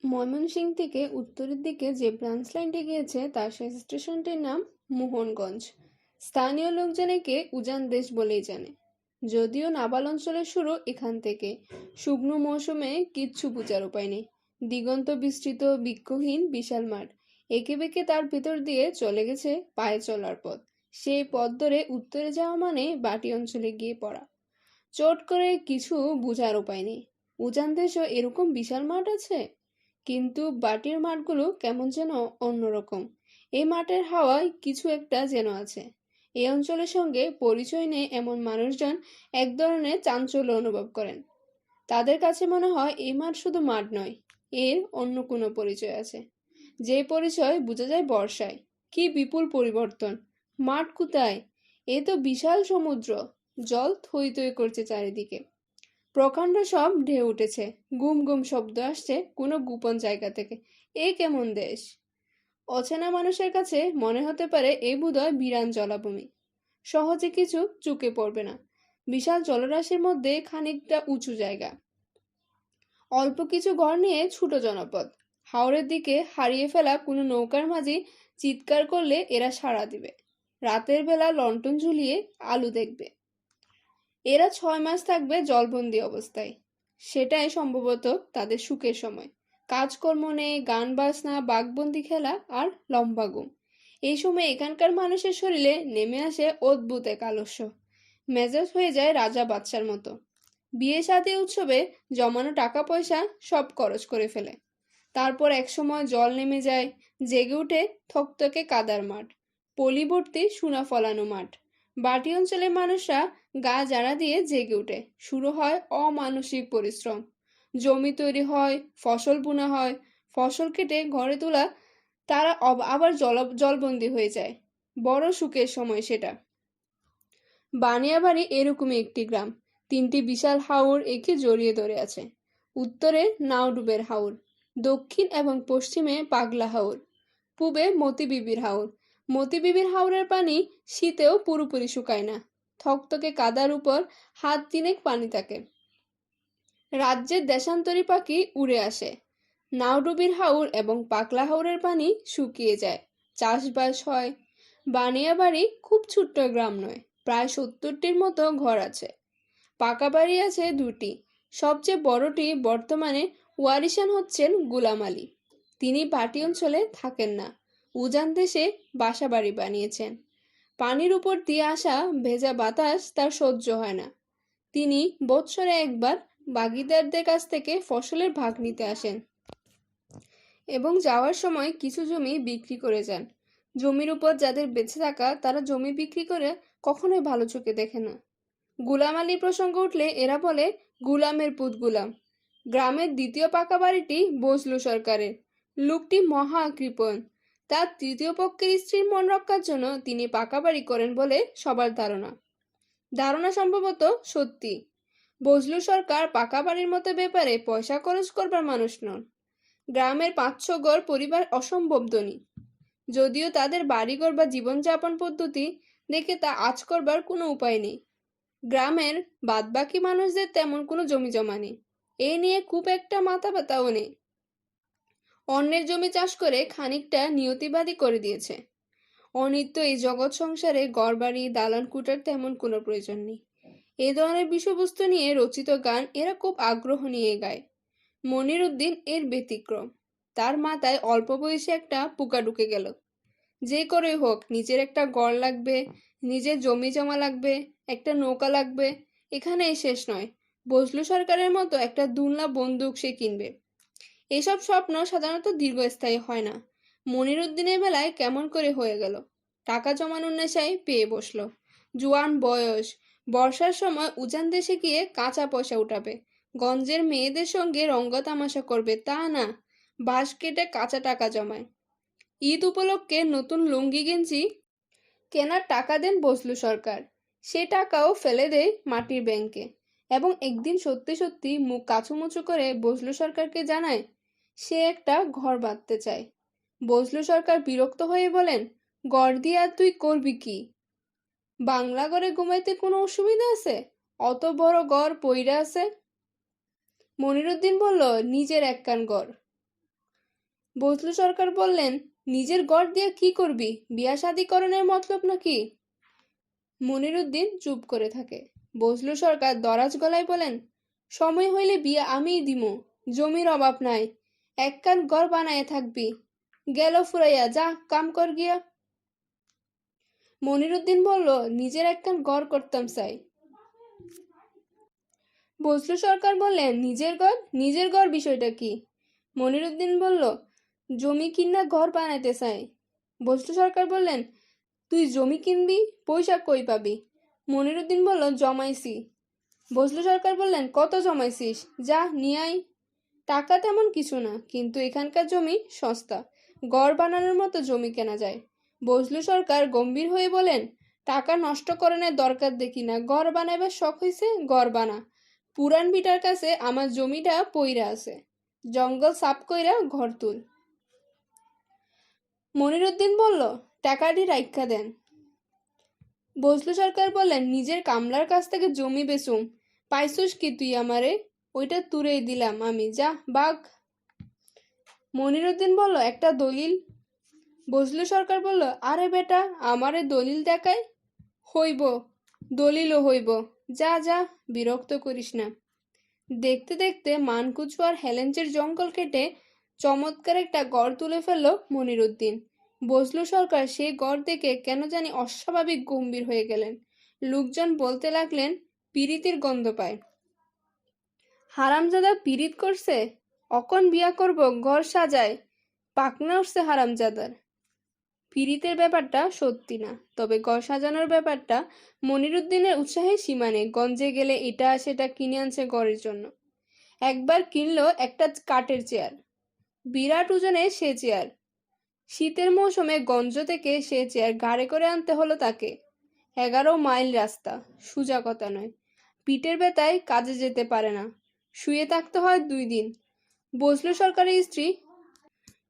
ময়মনসিংহ থেকে উত্তরের দিকে যে ব্রাঞ্চ লাইনটি গিয়েছে তার সেই স্টেশনটির নাম মোহনগঞ্জ। স্থানীয় লোকজন একে উজান দেশ বলেই জানে। যদিও নাবাল অঞ্চলের শুরু এখান থেকে, শুকনো মৌসুমে কিচ্ছু বোঝার উপায় নেই। দিগন্ত বিস্তৃত বৃক্ষহীন বিশাল মাঠ, এঁকে বেঁকে তার ভেতর দিয়ে চলে গেছে পায়ে চলার পথ। সেই পথ ধরে উত্তরে যাওয়া মানে বাটি অঞ্চলে গিয়ে পড়া। চট করে কিছু বোঝার উপায় নেই। উজান দেশেও এরকম বিশাল মাঠ আছে, কিন্তু বাটির মাঠগুলো কেমন যেন অন্যরকম। এই মাঠের হাওয়ায় কিছু একটা যেন আছে। এই অঞ্চলের সঙ্গে পরিচয় নেই এমন মানুষজন এক ধরনের চাঞ্চল্য অনুভব করেন। তাদের কাছে মনে হয় এই মাঠ শুধু মাঠ নয়, এর অন্য কোনো পরিচয় আছে। যে পরিচয় বোঝা যায় বর্ষায়। কি বিপুল পরিবর্তন! মাঠ কোথায়? এ তো বিশাল সমুদ্র, জল থই থই করছে চারিদিকে। প্রকাণ্ড সব ঢেউ উঠেছে, গুম গুম শব্দ আসছে কোনো গোপন জায়গা থেকে। এ কেমন দেশ! অচেনা মানুষের কাছে মনে হতে পারে এই বোধহয় বিরান জলাভূমি, সহজে কিছু চুকে পড়বে না। বিশাল জলরাশির মধ্যে খানিকটা উঁচু জায়গা, অল্প কিছু ঘর নিয়ে ছোট জনপদ। হাওরের দিকে হারিয়ে ফেলা কোনো নৌকার মাঝি চিৎকার করলে এরা সাড়া দিবে। রাতের বেলা লণ্ঠন ঝুলিয়ে আলু দেখবে। এরা 6 মাস থাকবে জলবন্দি অবস্থায়। সেটাই সম্ভবত তাদের সুখের সময়। কাজকর্ম নেই, গান বাজনা, বাঘবন্দি খেলা আর লম্বা ঘুম। এই সময় এখানকার মানুষের শরীরে নেমে আসে অদ্ভুত এক আলস্য। মেজাজ হয়ে যায় রাজা বাদশার মতো। বিয়ে শাদী উৎসবে জমানো টাকা পয়সা সব খরচ করে ফেলে। তারপর একসময় জল নেমে যায়, জেগে উঠে থকথকে কাদার মাঠ, পলি ভর্তি সোনা ফলানো মাঠ। বাটি অঞ্চলের মানুষরা গা জাড়া দিয়ে জেগে উঠে। শুরু হয় অমানসিক পরিশ্রম। জমি তৈরি হয়, ফসল বোনা হয়, ফসল কেটে ঘরে তোলা, তারা আবার জলবন্দি হয়ে যায়। বড় সুখের সময় সেটা। বানিয়াবাড়ি এরকমই একটি গ্রাম। 3টি বিশাল হাওর একে জড়িয়ে ধরে আছে। উত্তরে নাওডুবের হাওর, দক্ষিণ এবং পশ্চিমে পাগলা হাওর, পূবে মতিবিবির হাওর। মতিবিবির হাওরের পানি শীতেও পুরোপুরি শুকায় না। থকথকে কাদার উপর হাত তিনেক পানি থাকে। রাজ্যের দেশান্তরী পাখি উড়ে আসে। নাওডুবির হাওর এবং পাগলা হাওরের পানি শুকিয়ে যায়, চাষবাস হয়। বানিয়াবাড়ি খুব ছোট্ট গ্রাম নয়, প্রায় 70টির মতো ঘর আছে। পাকা বাড়ি আছে 2টি। সবচেয়ে বড়টি বর্তমানে ওয়ারিশান হচ্ছেন গুলাম আলী। তিনি ভাটি অঞ্চলে থাকেন না, উজান দেশে বাসা বাড়ি বানিয়েছেন। পানির উপর দিয়ে আসা ভেজা বাতাস তার সহ্য হয় না। তিনি বৎসরে একবার বাগিদারদের কাছ থেকে ফসলের ভাগ নিতে আসেন এবং যাওয়ার সময় কিছু জমি বিক্রি করে যান। জমির উপর যাদের বেঁচে থাকা তারা জমি বিক্রি করে কখনোই ভালো চোখে দেখে না। গুলাম আলী প্রসঙ্গ উঠলে এরা বলে, গুলামের পুত গুলাম। গ্রামের দ্বিতীয় পাকা বাড়িটি বজলু সরকারের। লোকটি মহা কৃপণ। তার তৃতীয় পক্ষের স্ত্রীর মন রক্ষার জন্য তিনি পাকা বাড়ি করেন বলে সবার ধারণা সম্ভবত সত্যি। বজলু সরকার পাকা বাড়ির মতো ব্যাপারে পয়সা খরচ করবার মানুষ নন। গ্রামের 5-6 গড় পরিবার অসম্ভব ধনী, যদিও তাদের বাড়িঘর বা জীবনযাপন পদ্ধতি দেখে তা আঁচ করবার কোনো উপায় নেই। গ্রামের বাদবাকি মানুষদের তেমন কোনো জমি জমা নেই, এ নিয়ে খুব একটা মাথা ব্যথাও নেই। অন্যের জমি চাষ করে খানিকটা নিয়তিবাদী করে দিয়েছে। অনিত্য এই জগৎ সংসারে ঘরবাড়ি দালান কুটার তেমন কোনো প্রয়োজন নেই। এ ধরনের বিষয়বস্তু নিয়ে রচিত গান এরা খুব আগ্রহ নিয়ে গায়। মনির উদ্দিন এর ব্যতিক্রম। তার মাথায় অল্প বয়সে একটা পোকা ঢুকে গেল। যে করে হোক নিজের একটা ঘর লাগবে, নিজের জমি জমা লাগবে, একটা নৌকা লাগবে। এখানেই শেষ নয়, বজলু সরকারের মতো একটা দুলনা বন্দুক সে কিনবে। এসব স্বপ্ন সাধারণত দীর্ঘস্থায়ী হয় না। মনির উদ্দিনের বেলায় কেমন করে হয়ে গেল। টাকা জমানোর নেশায় পেয়ে বসলো। জোয়ান বয়স, বর্ষার সময় উজান দেশে গিয়ে কাঁচা পয়সা উঠাবে। গঞ্জের মেয়েদের সঙ্গে রঙ্গ তামাশা করবে তা না, বাঁশ কেটে কাঁচা টাকা জমায়। ঈদ উপলক্ষে নতুন লুঙ্গি গেঞ্জি কেনার টাকা দেন বজলু সরকার। সে টাকাও ফেলে দেয় মাটির ব্যাংকে। এবং একদিন সত্যি সত্যি মুখ কাচুমুচু করে বজলু সরকারকে জানায় সে একটা ঘর বাঁধতে চায়। বজলু সরকার বিরক্ত হয়ে বলেন, ঘর দিয়ে আর তুই করবি কি? বাংলা ঘরে ঘুমাইতে কোনো অসুবিধা আছে? অত বড় ঘর পইরা আছে। মনিরুদ্দিন বলল, নিজের একখান ঘর। বজলু সরকার বললেন, নিজের ঘর দিয়ে কি করবি? বিয়া শাদী করণের মতলব নাকি? মনিরুদ্দিন চুপ করে থাকে। বজলু সরকার দরাজ গলায় বলেন, সময় হইলে বিয়া আমিই দিমু, জমির অভাব নাই, একখান ঘর বানায়ে থাকবি। গেল ফুরাইয়া, যা কাম কর গিয়া। মনিরুদ্দিন বলল, নিজের একখান ঘর করতাম চাই। বজলু সরকার বললেন, নিজের ঘর বিষয়টা কি? মনিরুদ্দিন বলল, জমি কিনা ঘর বানাইতে চাই। বজলু সরকার বললেন, তুই জমি কিনবি, পয়সা কই পাবি? মনিরুদ্দিন বলল, জমাইছি। বজলু সরকার বললেন, কত জমাইছিস? যা নিয়ে আই। টাকা তেমন কিছু না, কিন্তু এখানকার জমি সস্তা, ঘর বানানোর মতো জমি কেনা যায়। বজলু সরকার গম্ভীর হয়ে বলেন, টাকা নষ্ট করণের দরকার দেখি না, ঘর বানাইবার শখ হইছে, ঘর বানা। পুরান বিটার কাছে আমার জমিটা পইরা আছে, জঙ্গল সাফ কইরা ঘর তুল। মনিরুদ্দিন বলল, টাকাটি রাইখা দেন। বজলু সরকার বললেন, নিজের কামলার কাছ থেকে জমি বেচুম, পাইছুস কি তুই আমারে? ওইটা তুরেই দিলাম আমি, যা বাঘ। মনিরুদ্দিন বলল, একটা দলিল। বজলু সরকার বলল, আরে বেটা, আমারে দলিল দেখায়? হইব, দলিলও হইব, যা যা, বিরক্ত করিস না। দেখতে দেখতে মানকুচু আর হেলেঞ্চের জঙ্গল কেটে চমৎকার একটা গড় তুলে ফেলল মনিরুদ্দিন। বজলু সরকার সেই গড় দেখে কেন জানি অস্বাভাবিক গম্ভীর হয়ে গেলেন। লোকজন বলতে লাগলেন, পিরিতির গন্ধ পায়। হারামজাদা পিরিত করছে, অকন বিয়া করব, ঘর সাজায়, পাকনা উঠছে হারামজাদার। পিরিতের ব্যাপারটা সত্যি না, তবে ঘর সাজানোর ব্যাপারটা মনিরুদ্দিনের উৎসাহে সীমা নেই। গঞ্জে গেলে এটা সেটা কিনে আনছে ঘরের জন্য। একবার কিনলো একটা কাঠের চেয়ার, বিরাট ওজনের সে চেয়ার। শীতের মৌসুমে গঞ্জ থেকে সে চেয়ার গাড়ি করে আনতে হলো তাকে। 11 মাইল রাস্তা, সোজা কথা নয়। পিঠের ব্যথায় কাজে যেতে পারে না, শুয়ে থাকতে হয় 2 দিন। বজলু সরকারের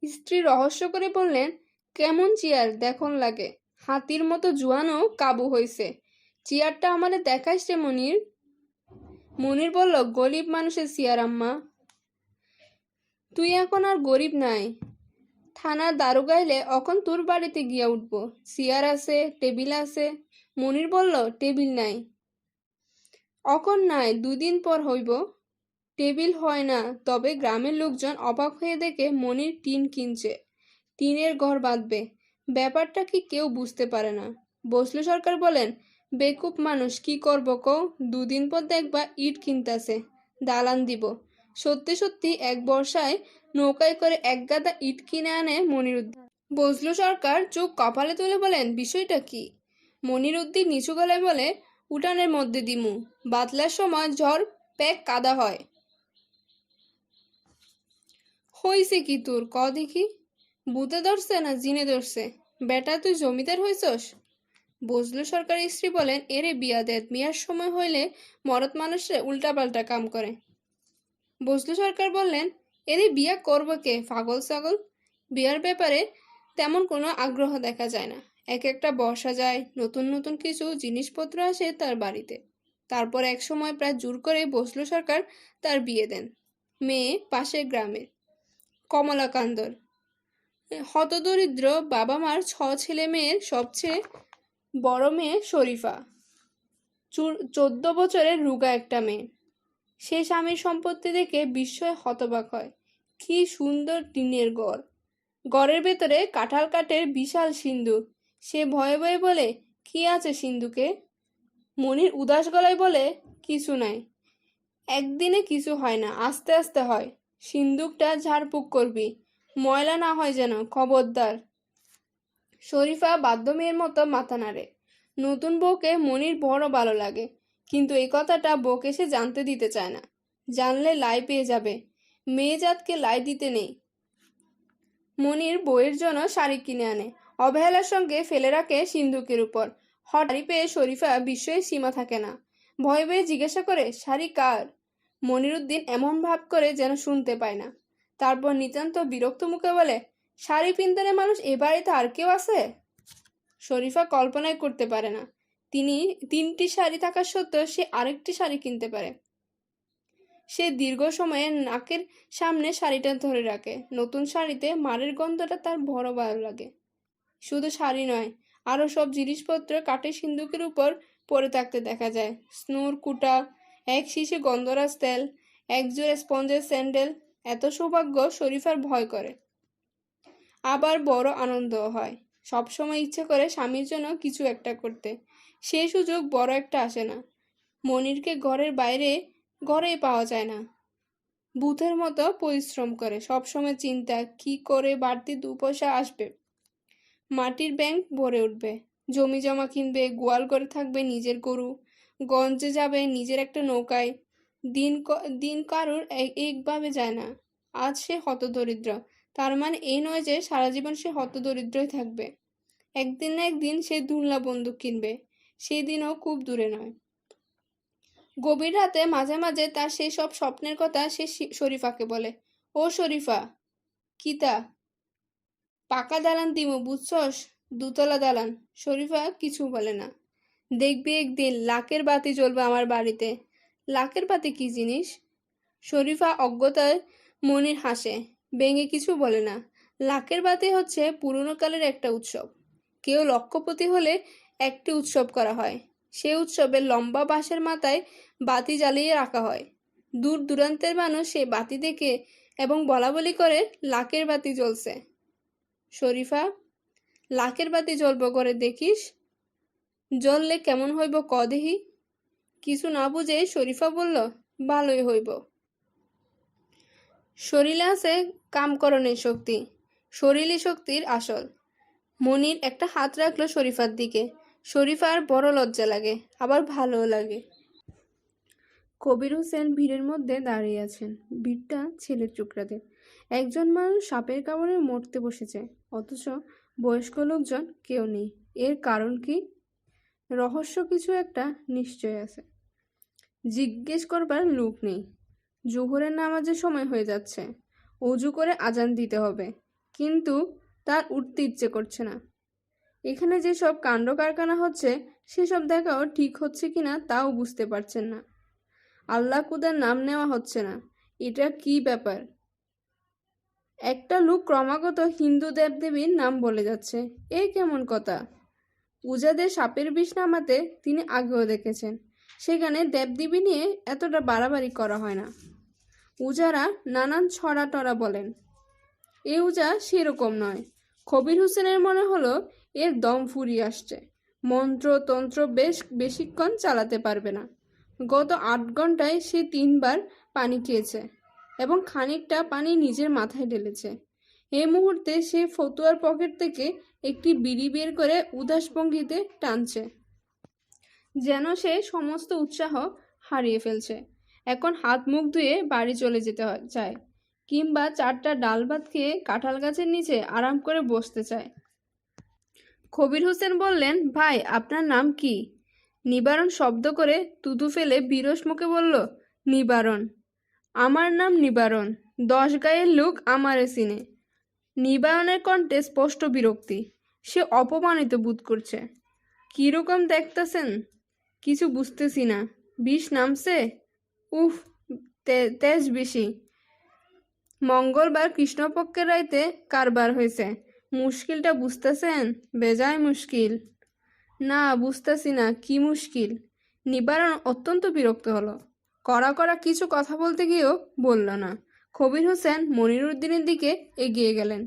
স্ত্রী রহস্য করে বললেন, কেমন চেয়ার দেখুন লাগে, হাতির মতো জুয়ানো কাবু হইছে। চেয়ারটা আমারে দেখাইস রে মনির। মনির বলল, গরিব মানুষের চেয়ার আম্মা। তুই এখন আর গরিব নাই, থানার দারোগাইলে অখন তোর বাড়িতে গিয়া উঠবো, চেয়ার আছে, টেবিল আছে। মনির বলল, টেবিল নাই, অখন নাই, 2 দিন পর হইব। টেবিল হয় না, তবে গ্রামের লোকজন অবাক হয়ে দেখে মনির টিন কিনছে, টিনের ঘর বাঁধবে। ব্যাপারটা কি কেউ বুঝতে পারে না। বজলু সরকার বলেন, বেকুব মানুষ, কি করব কও? 2 দিন পর দেখবা ইট কিনতাছে, দালান দিব। সত্যি সত্যি এক বর্ষায় নৌকায় করে 1 গাদা ইট কিনে আনে মনিরুদ্দিন। বজলু সরকার চোখ কপালে তুলে বলেন, বিষয়টা কি? মনিরুদ্দিন নিচু গলায় বলে, উঠানের মধ্যে দিমু, বাতলার সময় ঝড় প্যাক কাদা হয়। হইছে কি তোর, ক দেখি? ভূতে ধরছে না জিনে ধরছে? বেটা, তুই জমিদার হইছস? বজলু সরকারের স্ত্রী বলেন, এরে বিয়া দেত, বিয়ার সময় হইলে মরদ মানুষে উল্টাপাল্টা কাম করে। বজলু সরকার বললেন, এরে বিয়া করব কে, পাগল ছাগল? বিয়ার ব্যাপারে তেমন কোনো আগ্রহ দেখা যায় না। এক একটা বর্ষা যায়, নতুন নতুন কিছু জিনিসপত্র আসে তার বাড়িতে। তারপর এক সময় প্রায় জোর করে বজলু সরকার তার বিয়ে দেন। মেয়ে পাশের গ্রামের, কমলাকান্দর। হতদরিদ্র বাবা মার 6 ছেলে মেয়ের সবচেয়ে বড় মেয়ে শরীফা, 14 বছরের রুগা একটা মেয়ে। সে স্বামীর সম্পত্তি দেখে বিস্ময়ে হতবাক হয়। কি সুন্দর টিনের ঘর, ঘরের ভেতরে কাঁঠাল কাঠের বিশাল সিন্দুক। সে ভয়ে ভয়ে বলে, কি আছে সিন্দুকে? মনির উদাস গলায় বলে, কিছু নাই। একদিনে কিছু হয় না, আস্তে আস্তে হয়। সিন্দুকটা ঝাড়ফুঁক করবি, ময়লা না হয় যেন, খবরদার। শরীফা বাধ্য মেয়ের মতো মাথা নাড়ে। নতুন বউকে মনির বড় ভালো লাগে, কিন্তু এই কথাটা বউকে সে জানতে দিতে চায় না। জানলে লাই পেয়ে যাবে, মেয়ে জাতকে লাই দিতে নেই। মনির বউয়ের জন্য শাড়ি কিনে আনে, অবহেলার সঙ্গে ফেলে রাখে সিন্দুকের উপর। হঠাৎ পেয়ে শরীফা বিস্ময়ে সীমা থাকে না। ভয়ে ভয়ে জিজ্ঞাসা করে, শাড়ি কার? মনিরুদ্দিন এমন ভাব করে যেন শুনতে পায় না। তারপর নিতান্ত বিরক্ত মুখে বলে, শাড়ি পিনতারে মানুষ এ বাড়িতে আর কেউ আছে? শরীফা কল্পনাই করতে পারে না, 3টি শাড়ি থাকা সত্ত্বেও সে আরেকটি শাড়ি কিনতে পারে। সে দীর্ঘ সময়ে নাকের সামনে শাড়িটা ধরে রাখে। নতুন শাড়িতে মারের গন্ধটা তার বড় ভালো লাগে। শুধু শাড়ি নয়, আরও সব জিনিসপত্র কাঠের সিন্দুকের উপর পড়ে থাকতে দেখা যায়। স্নুর কুটা, এক শিশি গন্ধরাজ তেল, এক জোড়া স্পঞ্জের স্যান্ডেল। এত সৌভাগ্য শরীফার ভয় করে, আবার বড় আনন্দও হয়। সবসময় ইচ্ছে করে স্বামীর জন্য কিছু একটা করতে, সেই সুযোগ বড় একটা আসে না। মনিরকে ঘরেই পাওয়া যায় না। ভূতের মতো পরিশ্রম করে, সবসময় চিন্তা কি করে বাড়তি 2 পয়সা আসবে। মাটির ব্যাংক ভরে উঠবে, জমি জমা কিনবে, গোয়াল ঘরে থাকবে নিজের গরু, গঞ্জে যাবে নিজের একটা নৌকায়। দিন কারুর একভাবে যায় না। আজ সে হতদরিদ্র, তার মানে এই নয় যে সারা জীবন সে হতদরিদ্রই থাকবে। একদিন না একদিন সে দুলনা বন্দুক কিনবে, সেই দিনও খুব দূরে নয়। গভীর রাতে মাঝে মাঝে তার সেই সব স্বপ্নের কথা সে শরীফাকে বলে। ও শরীফা, কিতা? পাকা দালান দিমু বুঝছস, 2তলা দালান। শরীফা কিছু বলে না। দেখবি একদিন লাখের বাতি জ্বলবে আমার বাড়িতে। লাখের বাতি কি জিনিস? শরীফা অজ্ঞতায় মনির হাসে, ব্যঙ্গে কিছু বলে না। লাখের বাতি হচ্ছে পুরনো কালের একটা উৎসব। কেউ লক্ষপতি হলে একটি উৎসব করা হয়। সে উৎসবে লম্বা বাঁশের মাথায় বাতি জ্বালিয়ে রাখা হয়। দূর দূরান্তের মানুষ সেই বাতি দেখে এবং বলা বলি করে লাখের বাতি জ্বলছে। শরীফা, লাখের বাতি জ্বলব করে দেখিস, জ্বললে কেমন হইব ক দেহি। কিছু না বুঝে শরীফা বলল, ভালোই হইব। শরীরে আছে কামকরণের শক্তি, শরীরই শক্তির আসল। মনির একটা হাত রাখলো শরীফার দিকে। শরীফার বড় লজ্জা লাগে, আবার ভালোও লাগে। কবির হোসেন ভিড়ের মধ্যে দাঁড়িয়ে আছেন। ভিড়টা ছেলের টুকরাদের। একজন মানুষ সাপের কামড়ে মরতে বসেছে, অথচ বয়স্ক লোকজন কেউ নেই। এর কারণ কি? রহস্য কিছু একটা নিশ্চয় আছে। জিজ্ঞেস করবার লোক নেই। জোহরের নামাজের সময় হয়ে যাচ্ছে, অজু করে আজান দিতে হবে, কিন্তু তার উঠতে ইচ্ছে করছে না। এখানে যেসব কাণ্ড কারখানা হচ্ছে সেসব দেখাও ঠিক হচ্ছে কিনা তাও বুঝতে পারছেন না। আল্লাহ খুদার নাম নেওয়া হচ্ছে না। এটা কি ব্যাপার? একটা লোক ক্রমাগত হিন্দু দেবদেবীর নাম বলে যাচ্ছে, এ কেমন কথা? উজাদের সাপের বিষ নামাতে তিনি আগেও দেখেছেন, সেখানে দেবদেবী নিয়ে এতটা বাড়াবাড়ি করা হয় না। উজারা নানান ছড়া টড়া বলেন, এ উজা সেরকম নয়। কবির হোসেনের মনে হলো এর দম ফুরিয়ে আসছে, মন্ত্র তন্ত্র বেশিক্ষণ চালাতে পারবে না। গত 8 ঘন্টায় সে 3বার পানি খেয়েছে এবং খানিকটা পানি নিজের মাথায় ঢেলেছে। এই মুহূর্তে সে ফতুয়ার পকেট থেকে একটি বিড়ি বের করে উদাস ভঙ্গিতে টানছে, যেন সে সমস্ত উৎসাহ হারিয়ে ফেলছে। এখন হাত মুখ ধুয়ে বাড়ি চলে যেতে চায়, কিংবা 4টা ডাল ভাত খেয়ে কাঁঠাল গাছের নিচে আরাম করে বসতে চায়। কবির হোসেন বললেন, ভাই আপনার নাম কি? নিবারণ শব্দ করে তুতু ফেলে বিরস মুখে বলল, নিবারণ। আমার নাম নিবারণ, 10 গায়ের লোক আমারে চিনে। নিবারণের কণ্ঠে স্পষ্ট বিরক্তি। সে অপমানিত বোধ করছে। কিরকম দেখতেছেন? কিছু বুঝতেছি না। বিষ নামছে? উফ, তেজ বেশি। মঙ্গলবার কৃষ্ণপক্ষের রাইতে কারবার হয়েছে। মুশকিলটা বুঝতেছেন? বেজায় মুশকিল। না, বুঝতেছি না কি মুশকিল। নিবারণ অত্যন্ত বিরক্ত হলো। কড়া কিছু কথা বলতে গিয়েও বলল না। কবির হোসেন মনিরুদ্দিনের দিকে এগিয়ে গেলেন।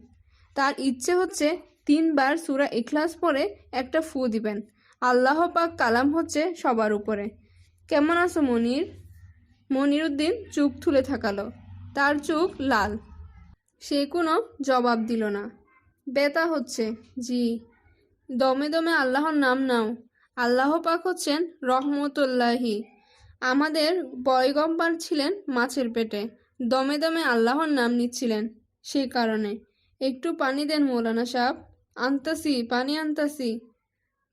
তার ইচ্ছে হচ্ছে 3বার সূরা ইখলাস পড়ে একটা ফু দিবেন। আল্লাহ পাক কালাম হচ্ছে সবার উপরে। কেমন আছো মনির? মনিরুদ্দিন চোখ তুলে থাকালো। তার চোখ লাল। সে কোনো জবাব দিল না। ব্যথা হচ্ছে, জি। দমে দমে আল্লাহর নাম নাও। আল্লাহ পাক হচ্ছেন রহমতুল্লাহি। আমাদের পয়গম্বর ছিলেন মাছের পেটে, দমে দমে আল্লাহর নাম নিচ্ছিলেন, সে কারণে। একটু পানি দেন মৌলানা সাহেব। আনতাসি, পানি আনতাসি।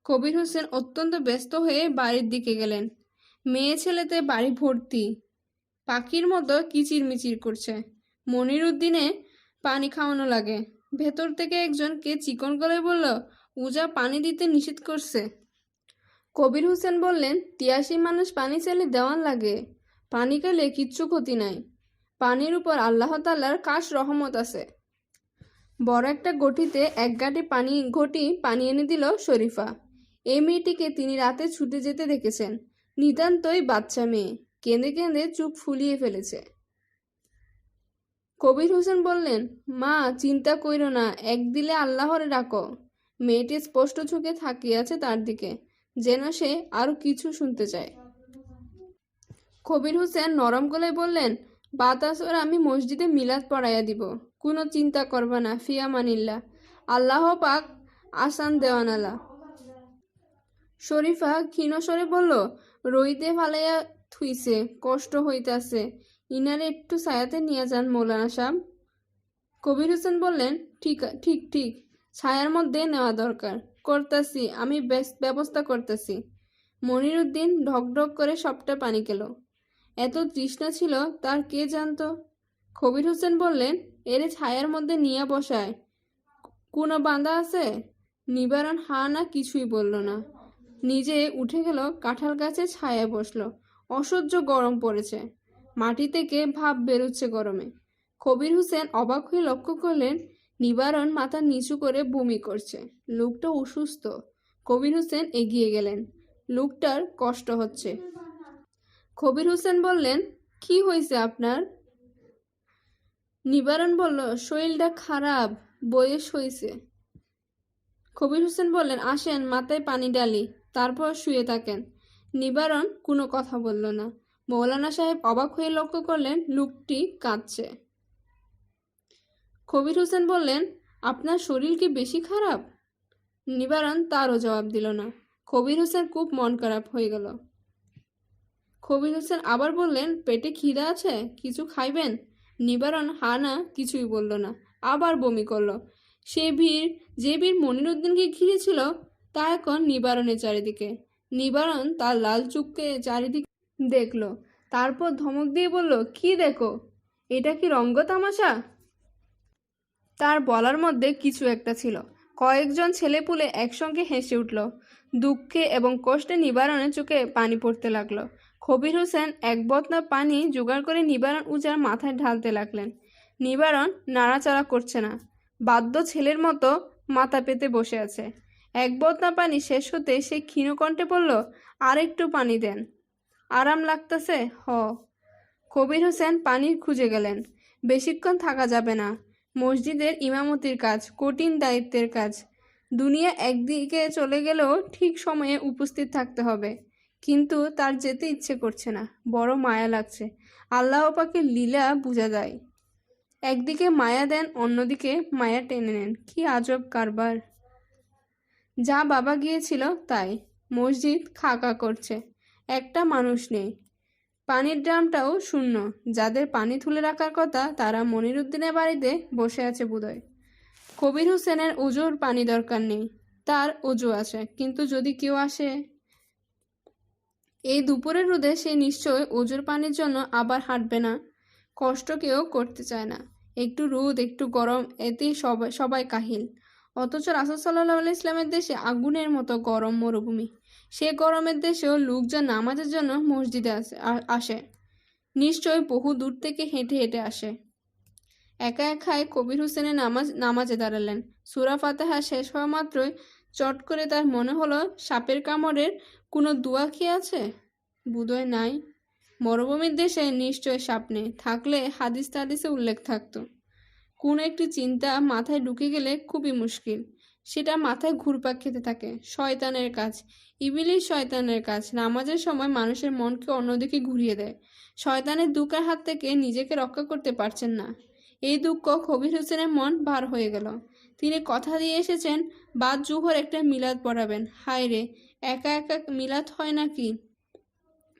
কবির হোসেন অত্যন্ত ব্যস্ত হয়ে বাড়ির দিকে গেলেন। মেয়ে ছেলেতে বাড়ি ভর্তি, পাখির মতো কিচিরমিচির করছে। মনিরুদ্দিনে পানি খাওয়ানো লাগে। ভেতর থেকে একজন কে চিকন গলায় বলল, উজা পানি দিতে নিষেধ করছে। কবির হোসেন বললেন, 83 মানুষ পানি চাইলে দেওয়ান লাগে। পানি খেলে কিচ্ছু ক্ষতি নাই, পানির উপর আল্লাহ তাআলার খাস রহমত আছে। বড় একটা ঘটিতে এক ঘটি পানি এনে দিল শরীফা। এই মেয়েটিকে তিনি রাতে ছুটে যেতে দেখেছেন। নিতান্তই বাচ্চা মেয়ে, কেঁদে কেঁদে চুপ ফুলিয়ে ফেলেছে। কবির হোসেন বললেন, মা চিন্তা কইরো না, এক দিলে আল্লাহরে ডাকো। মেয়েটি স্পষ্ট চোখে তাকিয়ে আছে তার দিকে, যেন সে আরো কিছু শুনতে চায়। কবির হোসেন নরম গলায় বললেন, বাতাসর আমি মসজিদে মিলাদ পড়াইয়া দিব, কোনো চিন্তা করবা না, ফিয়ামানিল্লাহ, আল্লাহ পাক আসান দেওয়ানালা। শরীফা ক্ষীণস্বরে বলল, রইতে ফালাইয়া থুইছে, কষ্ট হইতাছে, ইনারে একটু ছায়াতে নিয়ে যান মৌলানা সাহেব। কবির হোসেন বললেন, ঠিক ঠিক ঠিক, ছায়ার মধ্যে নেওয়া দরকার, করতাছি আমি, ব্যবস্থা করতেছি। মনিরুদ্দিন ঢকঢক করে সবটা পানি খেল। এত তৃষ্ণা ছিল তার কে জানতো। কবির হোসেন বললেন, এরে ছায়ার মধ্যে নিয়ে বসায়, কোনো বাঁধা আছে? নিবারণ হা না কিছুই বলল না, নিজে উঠে গেল কাঁঠাল গাছে ছায়ায় বসলো। অসহ্য গরম পড়েছে, মাটি থেকে ভাপ বেরোচ্ছে গরমে। কবির হোসেন অবাক হয়ে লক্ষ্য করলেন নিবারণ মাথা নিচু করে বমি করছে। লোকটা অসুস্থ। কবির হোসেন এগিয়ে গেলেন, লোকটার কষ্ট হচ্ছে। কবির হোসেন বললেন, কি হয়েছে আপনার? নিবারণ বলল, শরীরটা খারাপ, বয়স হয়েছে। কবির হোসেন বললেন, আসেন মাথায় পানি ডালি, তারপর শুয়ে থাকেন। নিবারণ কোনো কথা বলল না। মৌলানা সাহেব অবাক হয়ে লক্ষ্য করলেন লোকটি কাঁদছে। কবির হোসেন বললেন, আপনার শরীর কি বেশি খারাপ? নিবারণ তারও জবাব দিল না। কবির হোসেন খুব মন খারাপ হয়ে গেল। কবির হোসেন আবার বললেন, পেটে খিদা আছে, কিছু খাইবেন? নিবারণ হা না কিছুই বলল না, আবার বমি করলো। যে ভিড় মনিরুদ্দিনকে ঘিরেছিল তা এখন নিবারণের চারিদিকে। নিবারণ তার লাল চোখকে চারিদিকে দেখলো, তারপর ধমক দিয়ে বলল, কি দেখো, এটা কি রঙ্গ তামাশা? তার বলার মধ্যে কিছু একটা ছিল। কয়েকজন ছেলেপুলে একসঙ্গে হেসে উঠল। দুঃখে এবং কষ্টে নিবারণের চোখে পানি পড়তে লাগলো। কবির হোসেন এক বদনা পানি জোগাড় করে নিবারণ উজার মাথায় ঢালতে লাগলেন। নিবারণ নাড়াচাড়া করছে না, বাধ্য ছেলের মতো মাথা পেতে বসে আছে। এক বদনা পানি শেষ হতে সে ক্ষীণকণ্ঠে বলল, আর একটু পানি দেন, আরাম লাগতেছে? হ। কবির হোসেন পানি খুঁজে গেলেন। বেশিক্ষণ থাকা যাবে না, মসজিদের ইমামতির কাজ কঠিন দায়িত্বের কাজ। দুনিয়া একদিকে চলে গেলেও ঠিক সময়ে উপস্থিত থাকতে হবে। কিন্তু তার যেতে ইচ্ছে করছে না, বড় মায়া লাগছে। আল্লাহ পাকের লীলা বোঝা যায়, একদিকে মায়া দেন, অন্যদিকে মায়া টেনে নেন। কি আজব কারবার! যা বাবা গিয়েছিল তাই। মসজিদ খাকা করছে, একটা মানুষ নেই। পানির ড্রামটাও শূন্য। যাদের পানি তুলে রাখার কথা তারা মনিরুদ্দিনের বাড়িতে বসে আছে বোধহয়। কবির হোসেনের ওজোর পানি দরকার নেই, তার ওজো আছে। কিন্তু যদি কেউ আসে এই দুপুরের রোদে, সে নিশ্চয় ওজোর পানির জন্য আবার হাঁটবে না। কষ্ট কেউ করতে চায় না, একটু রোদ একটু গরম এতেই সবাই কাহিল। অথচ রাসূল সাল্লাল্লাহু আলাইহি ইসলামের দেশে আগুনের মতো গরম মরুভূমি। সে গরমের দেশেও লোকজন নামাজের জন্য মসজিদে আসে। নিশ্চয় বহু দূর থেকে হেঁটে হেঁটে আসে। একা একাই কবির হোসেনের নামাজে দাঁড়ালেন। সূরা ফাতিহা শেষ হওয়া মাত্রই চট করে তার মনে হলো সাপের কামড়ের কোনো দোয়া কি আছে? বোধহয় নাই। মরুভূমির দেশে নিশ্চয় সাপ নেই, থাকলে হাদিসে উল্লেখ থাকতো। কোন একটি চিন্তা মাথায় ঢুকে গেলে খুবই মুশকিল। সেটা মাথায় ঘুরপাক খেতে থাকে। শয়তানের কাজ, ইবলিস শয়তানের কাজ। নামাজের সময় মানুষের মনকে অন্যদিকে ঘুরিয়ে দেয়। শয়তানের দুঃখের হাত থেকে নিজেকে রক্ষা করতে পারছেন না। এই দুঃখ কবির হোসেনের মন ভার হয়ে গেল। তিনি কথা দিয়ে এসেছেন বাদ জোহর একটা মিলাদ পড়াবেন। হায় রে, একা একা মিলাদ হয় নাকি?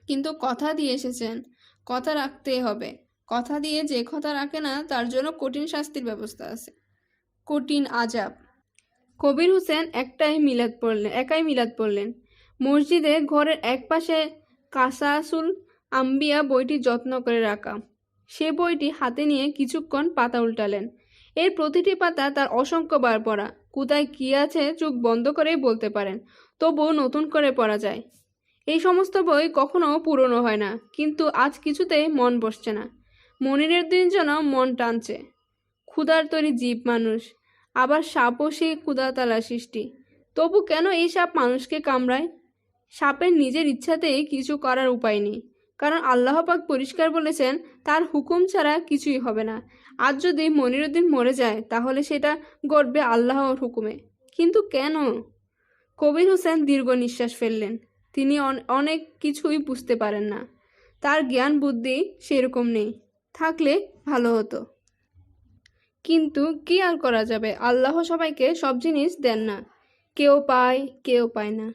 কিন্তু কথা দিয়ে এসেছেন, কথা রাখতেই হবে। কথা দিয়ে যে কথা রাখে না তার জন্য কঠিন শাস্তির ব্যবস্থা আছে, কঠিন আযাব। কবির হোসেন একাই মিলাদ পড়লেন। মসজিদে ঘরের এক পাশে কাসাসুল আম্বিয়া বইটি যত্ন করে রাখা। সে বইটি হাতে নিয়ে কিছুক্ষণ পাতা উল্টালেন। এর প্রতিটি পাতা তার অসংখ্য বার পড়া। কোথায় কি আছে চোখ বন্ধ করেই বলতে পারেন, তবুও নতুন করে পড়া যায়। এই সমস্ত বই কখনো পুরনো হয় না, কিন্তু আজ কিছুতেই মন বসছে না। মনিরের দিন যেন মন টানছে। ক্ষুধার তৈরি জীব মানুষ, আবার সাপও সে ক্ষুধাতালা সৃষ্টি। তবু কেন এই সাপ মানুষকে কামড়ায়? সাপের নিজের ইচ্ছাতেই কিছু করার উপায় নেই, কারণ আল্লাহ পাক পরিষ্কার বলেছেন তার হুকুম ছাড়া কিছুই হবে না। আজ যদি মনিরুদ্দিন মরে যায় তাহলে সেটা ঘটবে আল্লাহর হুকুমে। কিন্তু কেন? কবির হোসেন দীর্ঘ নিঃশ্বাস ফেললেন। তিনি অনেক কিছুই বুঝতে পারেন না। তার জ্ঞান বুদ্ধি সেরকম নেই, থাকলে ভালো হতো। কিন্তু কি আর করা যাবে, আল্লাহ সবাইকে সব জিনিস দেন না। কেউ পায়, কেউ পায় না।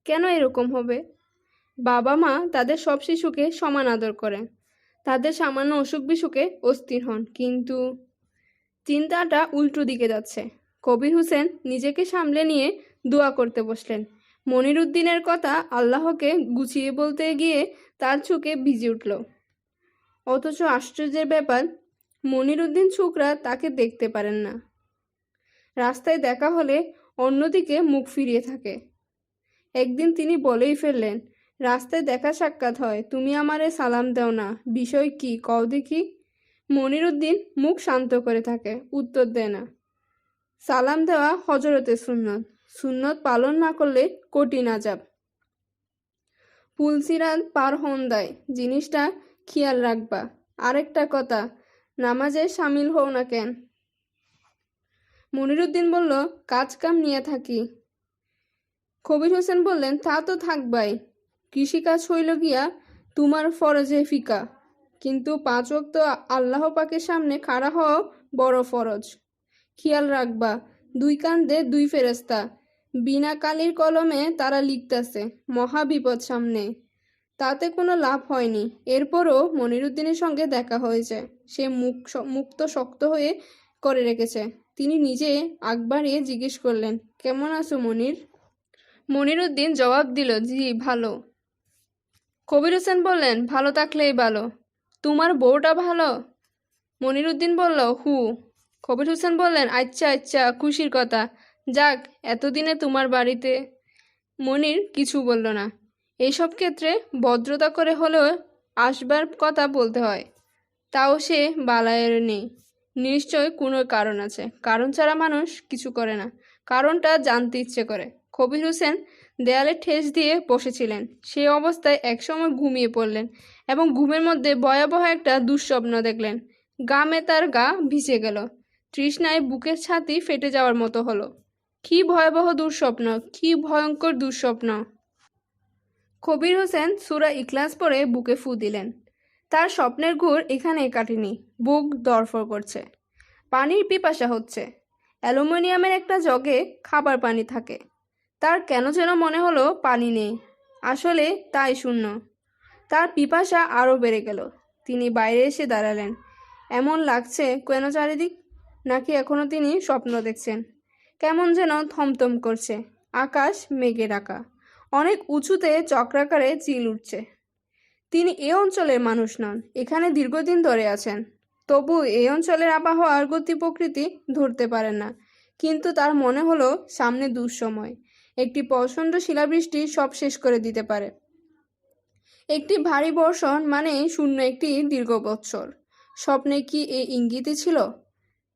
কেন এরকম হবে? বাবা মা তাদের সব শিশুকে সমান আদর করেন, তাদের সামান্য অসুখ বিসুখে অস্থির হন, কিন্তু চিন্তাটা উল্টো দিকে যাচ্ছে। কবির হোসেন নিজেকে সামলে নিয়ে দোয়া করতে বসলেন। মনিরুদ্দিনের কথা আল্লাহকে গুছিয়ে বলতে গিয়ে তার চোখে ভিজে উঠল। অথচ আশ্চর্যের ব্যাপার, মনিরুদ্দিন ছোকরা তাকে দেখতে পারেন না। রাস্তায় দেখা হলে অন্যদিকে মুখ ফিরিয়ে থাকে। একদিন তিনি বলেই ফেললেন, রাস্তায় দেখা সাক্ষাৎ হয়, তুমি আমারে সালাম দাও না, বিষয় কি কও দেখি। মনিরুদ্দিন মুখ শান্ত করে থাকে, উত্তর দেয় না। সালাম দেওয়া হজরতে সুন্নত, সুন্নত পালন না করলে কঠিন আযাব। পুলসিরাত পার হন দেয়, জিনিসটা খেয়াল রাখবা। আরেকটা কথা, নামাজে সামিল হও না কেন? মনিরুদ্দিন বলল, কাজ কাম নিয়ে থাকি। কবির হোসেন বললেন, তা তো থাকবাই, কৃষিকাজ হইল গিয়া তোমার ফরজে ফিকা, কিন্তু 5 ওয়াক্ত আল্লাহ পাকের সামনে খাড়া হওয়া বড় ফরজ। খেয়াল রাখবা, 2 কান্দে 2 ফেরেস্তা, বিনা কালির কলমে তারা লিখতেছে, মহা বিপদ সামনে। তাতে কোনো লাভ হয়নি। এরপরও মনিরুদ্দিনের সঙ্গে দেখা হয়েছে। সে মুখ তো শক্ত হয়ে করে রেখেছে। তিনি নিজে আগ বাড়িয়ে জিজ্ঞেস করলেন, কেমন আছো মনির? মনিরুদ্দিন জবাব দিল, জি ভালো। কবির হোসেন বললেন, ভালো থাকলেই ভালো। তোমার বউটা ভালো? মনিরুদ্দিন বলল, হু। কবির হোসেন বললেন, আচ্ছা আচ্ছা, খুশির কথা। যাক, এতদিনে তোমার বাড়িতে। মনির কিছু বলল না। এইসব ক্ষেত্রে ভদ্রতা করে হলেও আসবার কথা বলতে হয়। তাও সে বালায়ের নেই। নিশ্চয় কোনো কারণ আছে। কারণ ছাড়া মানুষ কিছু করে না, কারণটা জানতে ইচ্ছে করে। কবির হোসেন দেয়ালে ঠেস দিয়ে বসেছিলেন। সেই অবস্থায় একসময় ঘুমিয়ে পড়লেন এবং ঘুমের মধ্যে ভয়াবহ একটা দুঃস্বপ্ন দেখলেন। গামে তার গা ভিজে গেল, তৃষ্ণায় বুকের ছাতি ফেটে যাওয়ার মতো হলো। কি ভয়াবহ দুঃস্বপ্ন, কি ভয়ঙ্কর দুঃস্বপ্ন! কবির হোসেন সূরা ইখলাস পড়ে বুকে ফু দিলেন। তার স্বপ্নের ঘোর এখানেই কাটেনি। বুক দরফর করছে, পানির পিপাসা হচ্ছে। অ্যালুমিনিয়ামের একটা জগে খাবার পানি থাকে। তার কেন যেন মনে হলো পানি নেই, আসলে তাই শূন্য। তার পিপাসা আরও বেড়ে গেল। তিনি বাইরে এসে দাঁড়ালেন। এমন লাগছে কেন চারিদিক? নাকি এখনো তিনি স্বপ্ন দেখছেন? কেমন যেন থমথম করছে। আকাশ মেঘে ঢাকা, অনেক উঁচুতে চক্রাকারে চিল উঠছে। তিনি এ অঞ্চলের মানুষ নন, এখানে দীর্ঘদিন ধরে আছেন। তবু এই অঞ্চলের আবহাওয়ার গতি প্রকৃতি ধরতে পারেন না। কিন্তু তার মনে হলো সামনে দুঃসময়। একটি প্রচণ্ড শিলাবৃষ্টি সব শেষ করে দিতে পারে। একটি ভারী বর্ষণ মানে শূন্য একটি দীর্ঘ বৎসর। স্বপ্নে কি এই ইঙ্গিতই ছিল?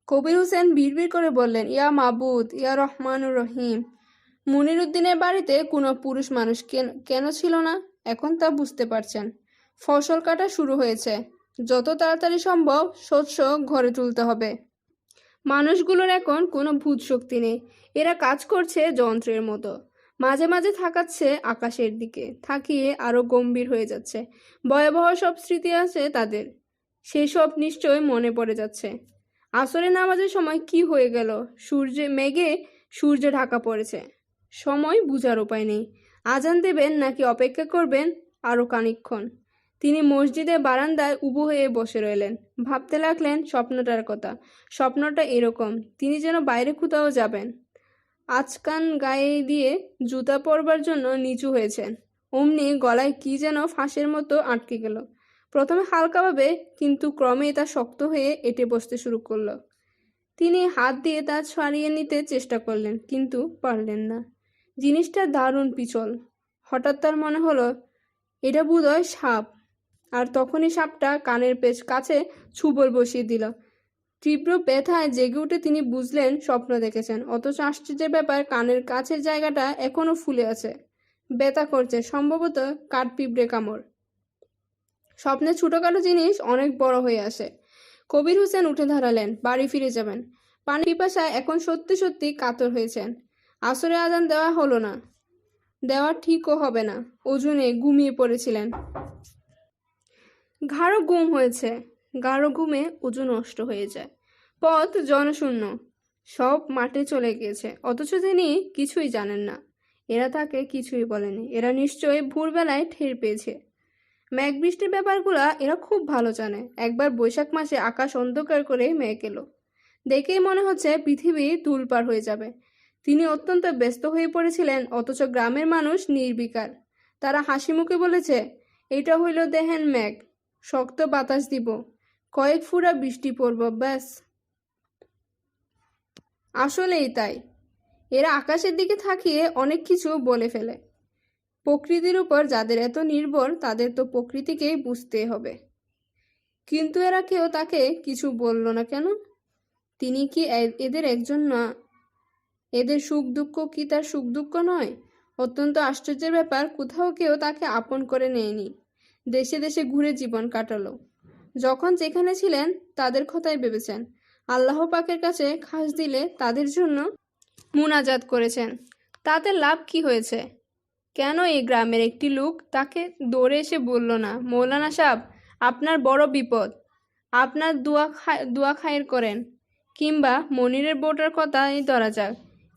কবির হোসেন বিড়বিড় করে বললেন, ইয়া মাবুদ, ইয়া রহমানুর রহিম। মনিরুদ্দিনের বাড়িতে কোনো পুরুষ মানুষ কেন ছিল না? এখন তা বুঝতে পারছেন। ফসল কাটা শুরু হয়েছে। যত তাড়াতাড়ি সম্ভব শস্য ঘরে তুলতে হবে। মানুষগুলোর এখন কোনো ভূত শক্তি নেই। এরা কাজ করছে যন্ত্রের মতো। মাঝে মাঝে তাকাচ্ছে আকাশের দিকে, তাকিয়ে আরো গম্ভীর হয়ে যাচ্ছে। ভয়াবহ সব স্মৃতি আছে তাদের, সেই সব নিশ্চয় মনে পড়ে যাচ্ছে। আসরের নামাজের সময় কি হয়ে গেল? মেঘে সূর্য ঢাকা পড়েছে। সময় বুঝার উপায় নেই। আজান দেবেন নাকি অপেক্ষা করবেন আরো খানিকক্ষণ? তিনি মসজিদের বারান্দায় উবু হয়ে বসে রইলেন। ভাবতে লাগলেন স্বপ্নটার কথা। স্বপ্নটা এরকম, তিনি যেন বাইরে কোথাও যাবেন। আচকান গায়ে দিয়ে জুতা পরবার জন্য নিচু হয়েছেন। অমনি গলায় কি যেন ফাঁসের মতো আটকে গেল। প্রথমে হালকাভাবে, কিন্তু ক্রমে তা শক্ত হয়ে এঁটে বসতে শুরু করলো। তিনি হাত দিয়ে তা ছাড়িয়ে নিতে চেষ্টা করলেন, কিন্তু পারলেন না। জিনিসটা দারুণ পিছল। হঠাৎ তার মনে হলো এটা বোধহয় সাপ, আর তখনই সাপটা কানের কাছে ছুবল বসিয়ে দিল। তীব্র ব্যথায় জেগে উঠে তিনি বুঝলেন স্বপ্ন দেখেছেন, অথচ আশ্চর্যের ব্যাপার কানের কাছের জায়গাটা এখনো ফুলে আছে, ব্যথা করছে, সম্ভবত কাঠপিঁপড়ে কামড়। স্বপ্নে ছোটখাটো জিনিস অনেক বড় হয়ে আসে। কবির হোসেন উঠে দাঁড়ালেন, বাড়ি ফিরে যাবেন। পানি পিপাসায় এখন সত্যি সত্যি কাতর হয়েছেন। আসরে আজান দেওয়া হলো না, দেওয়া ঠিকও হবে না। ওজনে ঘুমিয়ে পড়েছিলেন। গাঢ় ঘুম হয়েছে, গাঢ় ঘুমে ওজন নষ্ট হয়ে যায়। পথ জনশূন্য, সব মাঠে চলে গিয়েছে, অথচ তিনি কিছুই জানেন না। এরা তাকে কিছুই বলেনি। এরা নিশ্চয়ই ভোরবেলায় টের পেয়েছে। মেঘ বৃষ্টির ব্যাপারগুলা এরা খুব ভালো জানে। একবার বৈশাখ মাসে আকাশ অন্ধকার করে মেঘ এলো, দেখেই মনে হচ্ছে পৃথিবী তুলপার হয়ে যাবে। তিনি অত্যন্ত ব্যস্ত হয়ে পড়েছিলেন, অথচ গ্রামের মানুষ নির্বিকার। তারা হাসি মুখে বলেছে, এটা হইল দেহেন মেঘ, শক্ত বাতাস দিব, কয়েক ফুঁড়া বৃষ্টি পড়ব, ব্যাস। আসলেই তাই। এরা আকাশের দিকে তাকিয়ে অনেক কিছু বলে ফেলে। প্রকৃতির উপর যাদের এত নির্ভর, তাদের তো প্রকৃতিকেই বুঝতে হবে। কিন্তু এরা কেউ তাকে কিছু বলল না কেন? তিনি কি এদের একজন না? এদের সুখ দুঃখ কি তার সুখ দুঃখ নয়? অত্যন্ত আশ্চর্যের ব্যাপার, কোথাও কেউ তাকে আপন করে নেয়নি। দেশে দেশে ঘুরে জীবন কাটালো। যখন যেখানে ছিলেন তাদের কথাই ভেবেছেন। আল্লাহ পাকের কাছে খাস দিলে তাদের জন্য মুনাজাত করেছেন। তাতে লাভ কি হয়েছে? কেন এই গ্রামের একটি লোক তাকে দৌড়ে এসে বলল না, মৌলানা সাহেব, আপনার বড় বিপদ, আপনার দোয়া খায়ের করেন। কিংবা মনিরের বউটার কথাই ধরা যাক,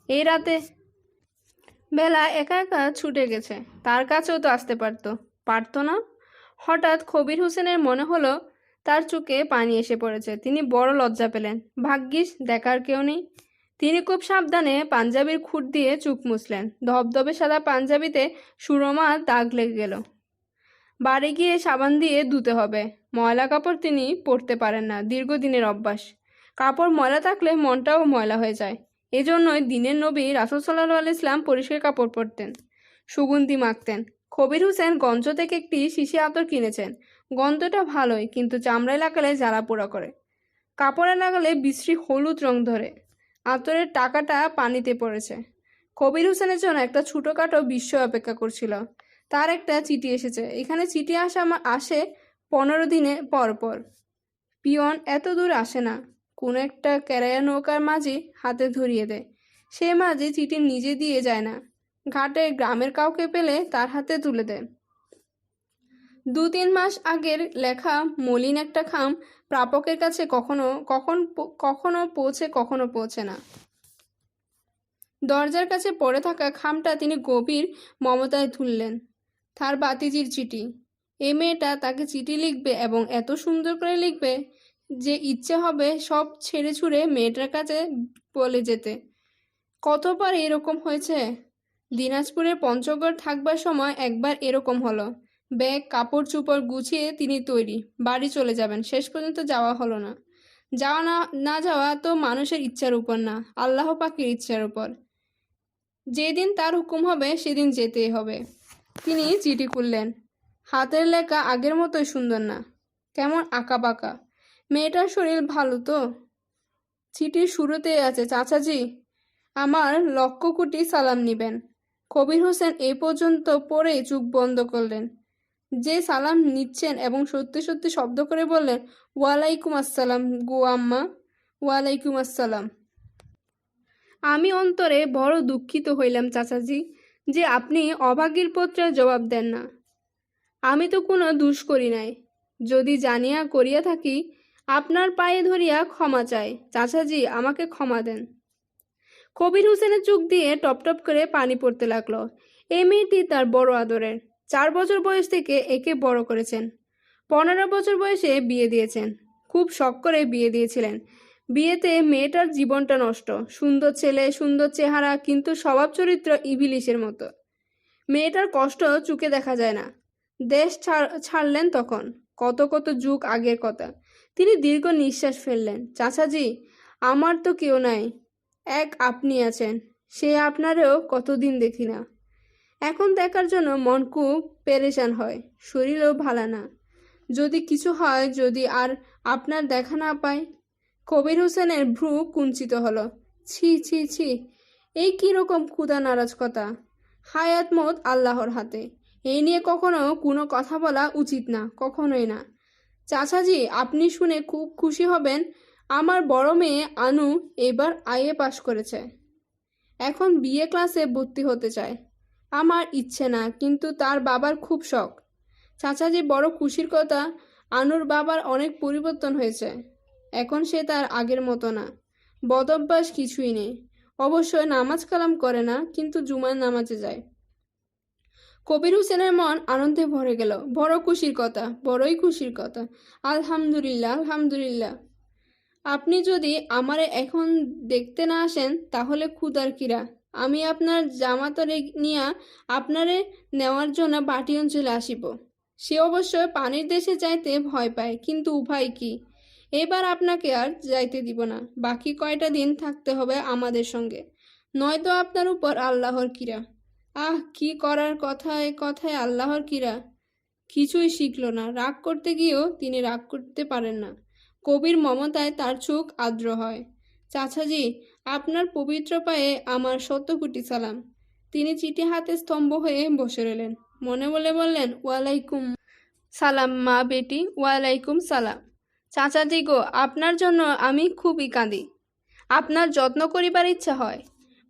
এই রাতে বেলা একা একা ছুটে গেছে, তার কাছেও তো আসতে পারতো না? হঠাৎ কবির হোসেনের মনে হলো তার চোখে পানি এসে পড়েছে। তিনি বড় লজ্জা পেলেন। ভাগ্যিস দেখার কেউ নেই। তিনি খুব সাবধানে পাঞ্জাবির খুঁট দিয়ে চোখ মুছলেন। ধবধবে সাদা পাঞ্জাবিতে সুরমা দাগ লেগে গেল। বাড়ি গিয়ে সাবান দিয়ে ধুতে হবে। ময়লা কাপড় তিনি পরতে পারেন না, দীর্ঘদিনের অভ্যাস। কাপড় ময়লা থাকলে মনটাও ময়লা হয়ে যায়। এজন্যই দিনের নবী রাসূল সাল্লাল্লাহু আলাইহি ওয়াসাল্লাম পরিষ্কার কাপড় পরতেন, সুগন্ধি মাখতেন। কবির হোসেন গঞ্জ থেকে একটি শিশি আতর কিনেছেন। গন্ধটা ভালোই, কিন্তু চামড়ায় লাগালে জ্বালা পোড়া করে, কাপড়ে লাগালে বিশ্রী হলুদ রং ধরে। আতরের টাকাটা পানিতে পড়েছে। কবির হোসেনের জন্য একটা ছোটোখাটো বিস্ময় অপেক্ষা করছিল। তার একটা চিঠি এসেছে। এখানে চিঠি আসে 15 দিনে পর পর। পিয়ন এত দূর আসে না, কোনো একটা কেরায়া নৌকার মাঝি হাতে ধরিয়ে দেয়। সে মাঝি চিঠি নিজে দিয়ে যায় না, ঘাটে গ্রামের কাউকে পেলে তার হাতে তুলে দেয়। 2-3 মাস আগের লেখা মলিন একটা খাম প্রাপকের কাছে কখনো পৌঁছে না। দরজার কাছে পড়ে থাকা খামটা তিনি গভীর মমতায় তুললেন। তার বাতিজির চিঠি। এই মেয়েটা তাকে চিঠি লিখবে এবং এত সুন্দর করে লিখবে যে ইচ্ছে হবে সব ছেড়ে ছুড়ে মেয়েটার কাছে বলে যেতে। কতবার এরকম হয়েছে। দিনাজপুরের পঞ্চগড় থাকবার সময় একবার এরকম হলো। ব্যাগ কাপড় চোপড় গুছিয়ে তিনি তৈরি, বাড়ি চলে যাবেন। শেষ পর্যন্ত যাওয়া হলো না। যাওয়া না যাওয়া তো মানুষের ইচ্ছার উপর না, আল্লাহ পাকের ইচ্ছার উপর। যেদিন তার হুকুম হবে সেদিন যেতেই হবে। তিনি চিঠি খুললেন। হাতের লেখা আগের মতোই সুন্দর না, কেমন আঁকা বাঁকা। মেয়েটার শরীর ভালো তো? চিঠির শুরুতেই আছে, চাচাজি, আমার 1,00,000 কোটি সালাম নিবেন। কবির হোসেন এই পর্যন্ত পড়েই চোখ বন্ধ করলেন। যে সালাম নিচ্ছেন এবং সত্যি সত্যি শব্দ করে বললেন, ওয়ালাইকুম আসসালাম গো আম্মা, ওয়ালাইকুম আসসালাম। আমি অন্তরে বড় দুঃখিত হইলাম চাচাজি, যে আপনি অভাগীর পত্রের জবাব দেন না। আমি তো কোনো দোষ করি নাই। যদি জানিয়া করিয়া থাকি, আপনার পায়ে ধরিয়া ক্ষমা চাই। চাচাজি, আমাকে ক্ষমা দেন। কবির হোসেনের চোখ দিয়ে টপ টপ করে পানি পড়তে লাগলো। এই মেয়েটি তার বড় আদরের। 4 বছর বয়স থেকে একে বড় করেছেন। 15 বছর বয়সে বিয়ে দিয়েছেন। খুব শখ করে বিয়ে দিয়েছিলেন। বিয়েতে মেয়েটার জীবনটা নষ্ট। সুন্দর ছেলে, সুন্দর চেহারা, কিন্তু স্বভাব চরিত্র ইবলিশের মতো। মেয়েটার কষ্ট চোখে দেখা যায় না। দেশ ছাড়লেন তখন, কত যুগ আগের কথা। তিনি দীর্ঘ নিঃশ্বাস ফেললেন। চাচাজি, আমার তো কেউ নাই, এক আপনি আছেন। সে আপনারেও কতদিন দেখি না। এখন দেখার জন্য মন খুব পেরেশান হয়, শরীরও ভালো না। যদি কিছু হয়, যদি আর আপনার দেখা না পাই। কবির হোসেনের ভ্রু কুঞ্চিত হলো। ছি ছি ছি, এই কীরকম ক্ষুধা নারাজ কথা। হায়াত মত আল্লাহর হাতে, এই নিয়ে কখনো কোনো কথা বলা উচিত না, কখনোই না। চাচাজি, আপনি শুনে খুব খুশি হবেন, আমার বড় মেয়ে আনু এবার আইএ পাশ করেছে, এখন বিএ ক্লাসে ভর্তি হতে চায়। আমার ইচ্ছে না, কিন্তু তার বাবার খুব শখ। চাচাজি, বড় খুশির কথা, আনুর বাবার অনেক পরিবর্তন হয়েছে, এখন সে তার আগের মতো না, বদভ্যাস কিছুই নেই। অবশ্যই নামাজ কালাম করে না, কিন্তু জুমার নামাজে যায়। কবির হোসেনের মন আনন্দে ভরে গেল। বড় খুশির কথা, বড়ই খুশির কথা। আলহামদুলিল্লাহ, আলহামদুলিল্লাহ। আপনি যদি আমারে এখন দেখতে না আসেন, তাহলে ক্ষুধার কিরা। আমি আপনার জামাতরে নিয়া আপনারে নেওয়ার জন্য বাটি অঞ্চলে আসিব। সে অবশ্য পানির দেশে যাইতে ভয় পায়, কিন্তু উপায় কি? এবার আপনাকে আর যাইতে দিব না, বাকি কয়টা দিন থাকতে হবে আমাদের সঙ্গে, নয়তো আপনার উপর আল্লাহর কিরা। আহ, কি করার কথায় কথায় আল্লাহর কিরা। কিছুই শিখল না, রাগ করতে গিয়েও তিনি রাগ করতে পারেন না। কবির মমতায় তার চোখ আর্দ্র হয়। চাচাজি, আপনার পবিত্র পায়ে আমার 100 কোটি সালাম। তিনি চিঠি হাতে স্তম্ভ হয়ে বসে রইলেন। মনে বলে বললেন, ওয়ালাইকুম সালাম মা বেটি, ওয়ালাইকুম সালাম। চাচাজি গো, আপনার জন্য আমি খুবই কাঁদি, আপনার যত্ন করিবার ইচ্ছা হয়,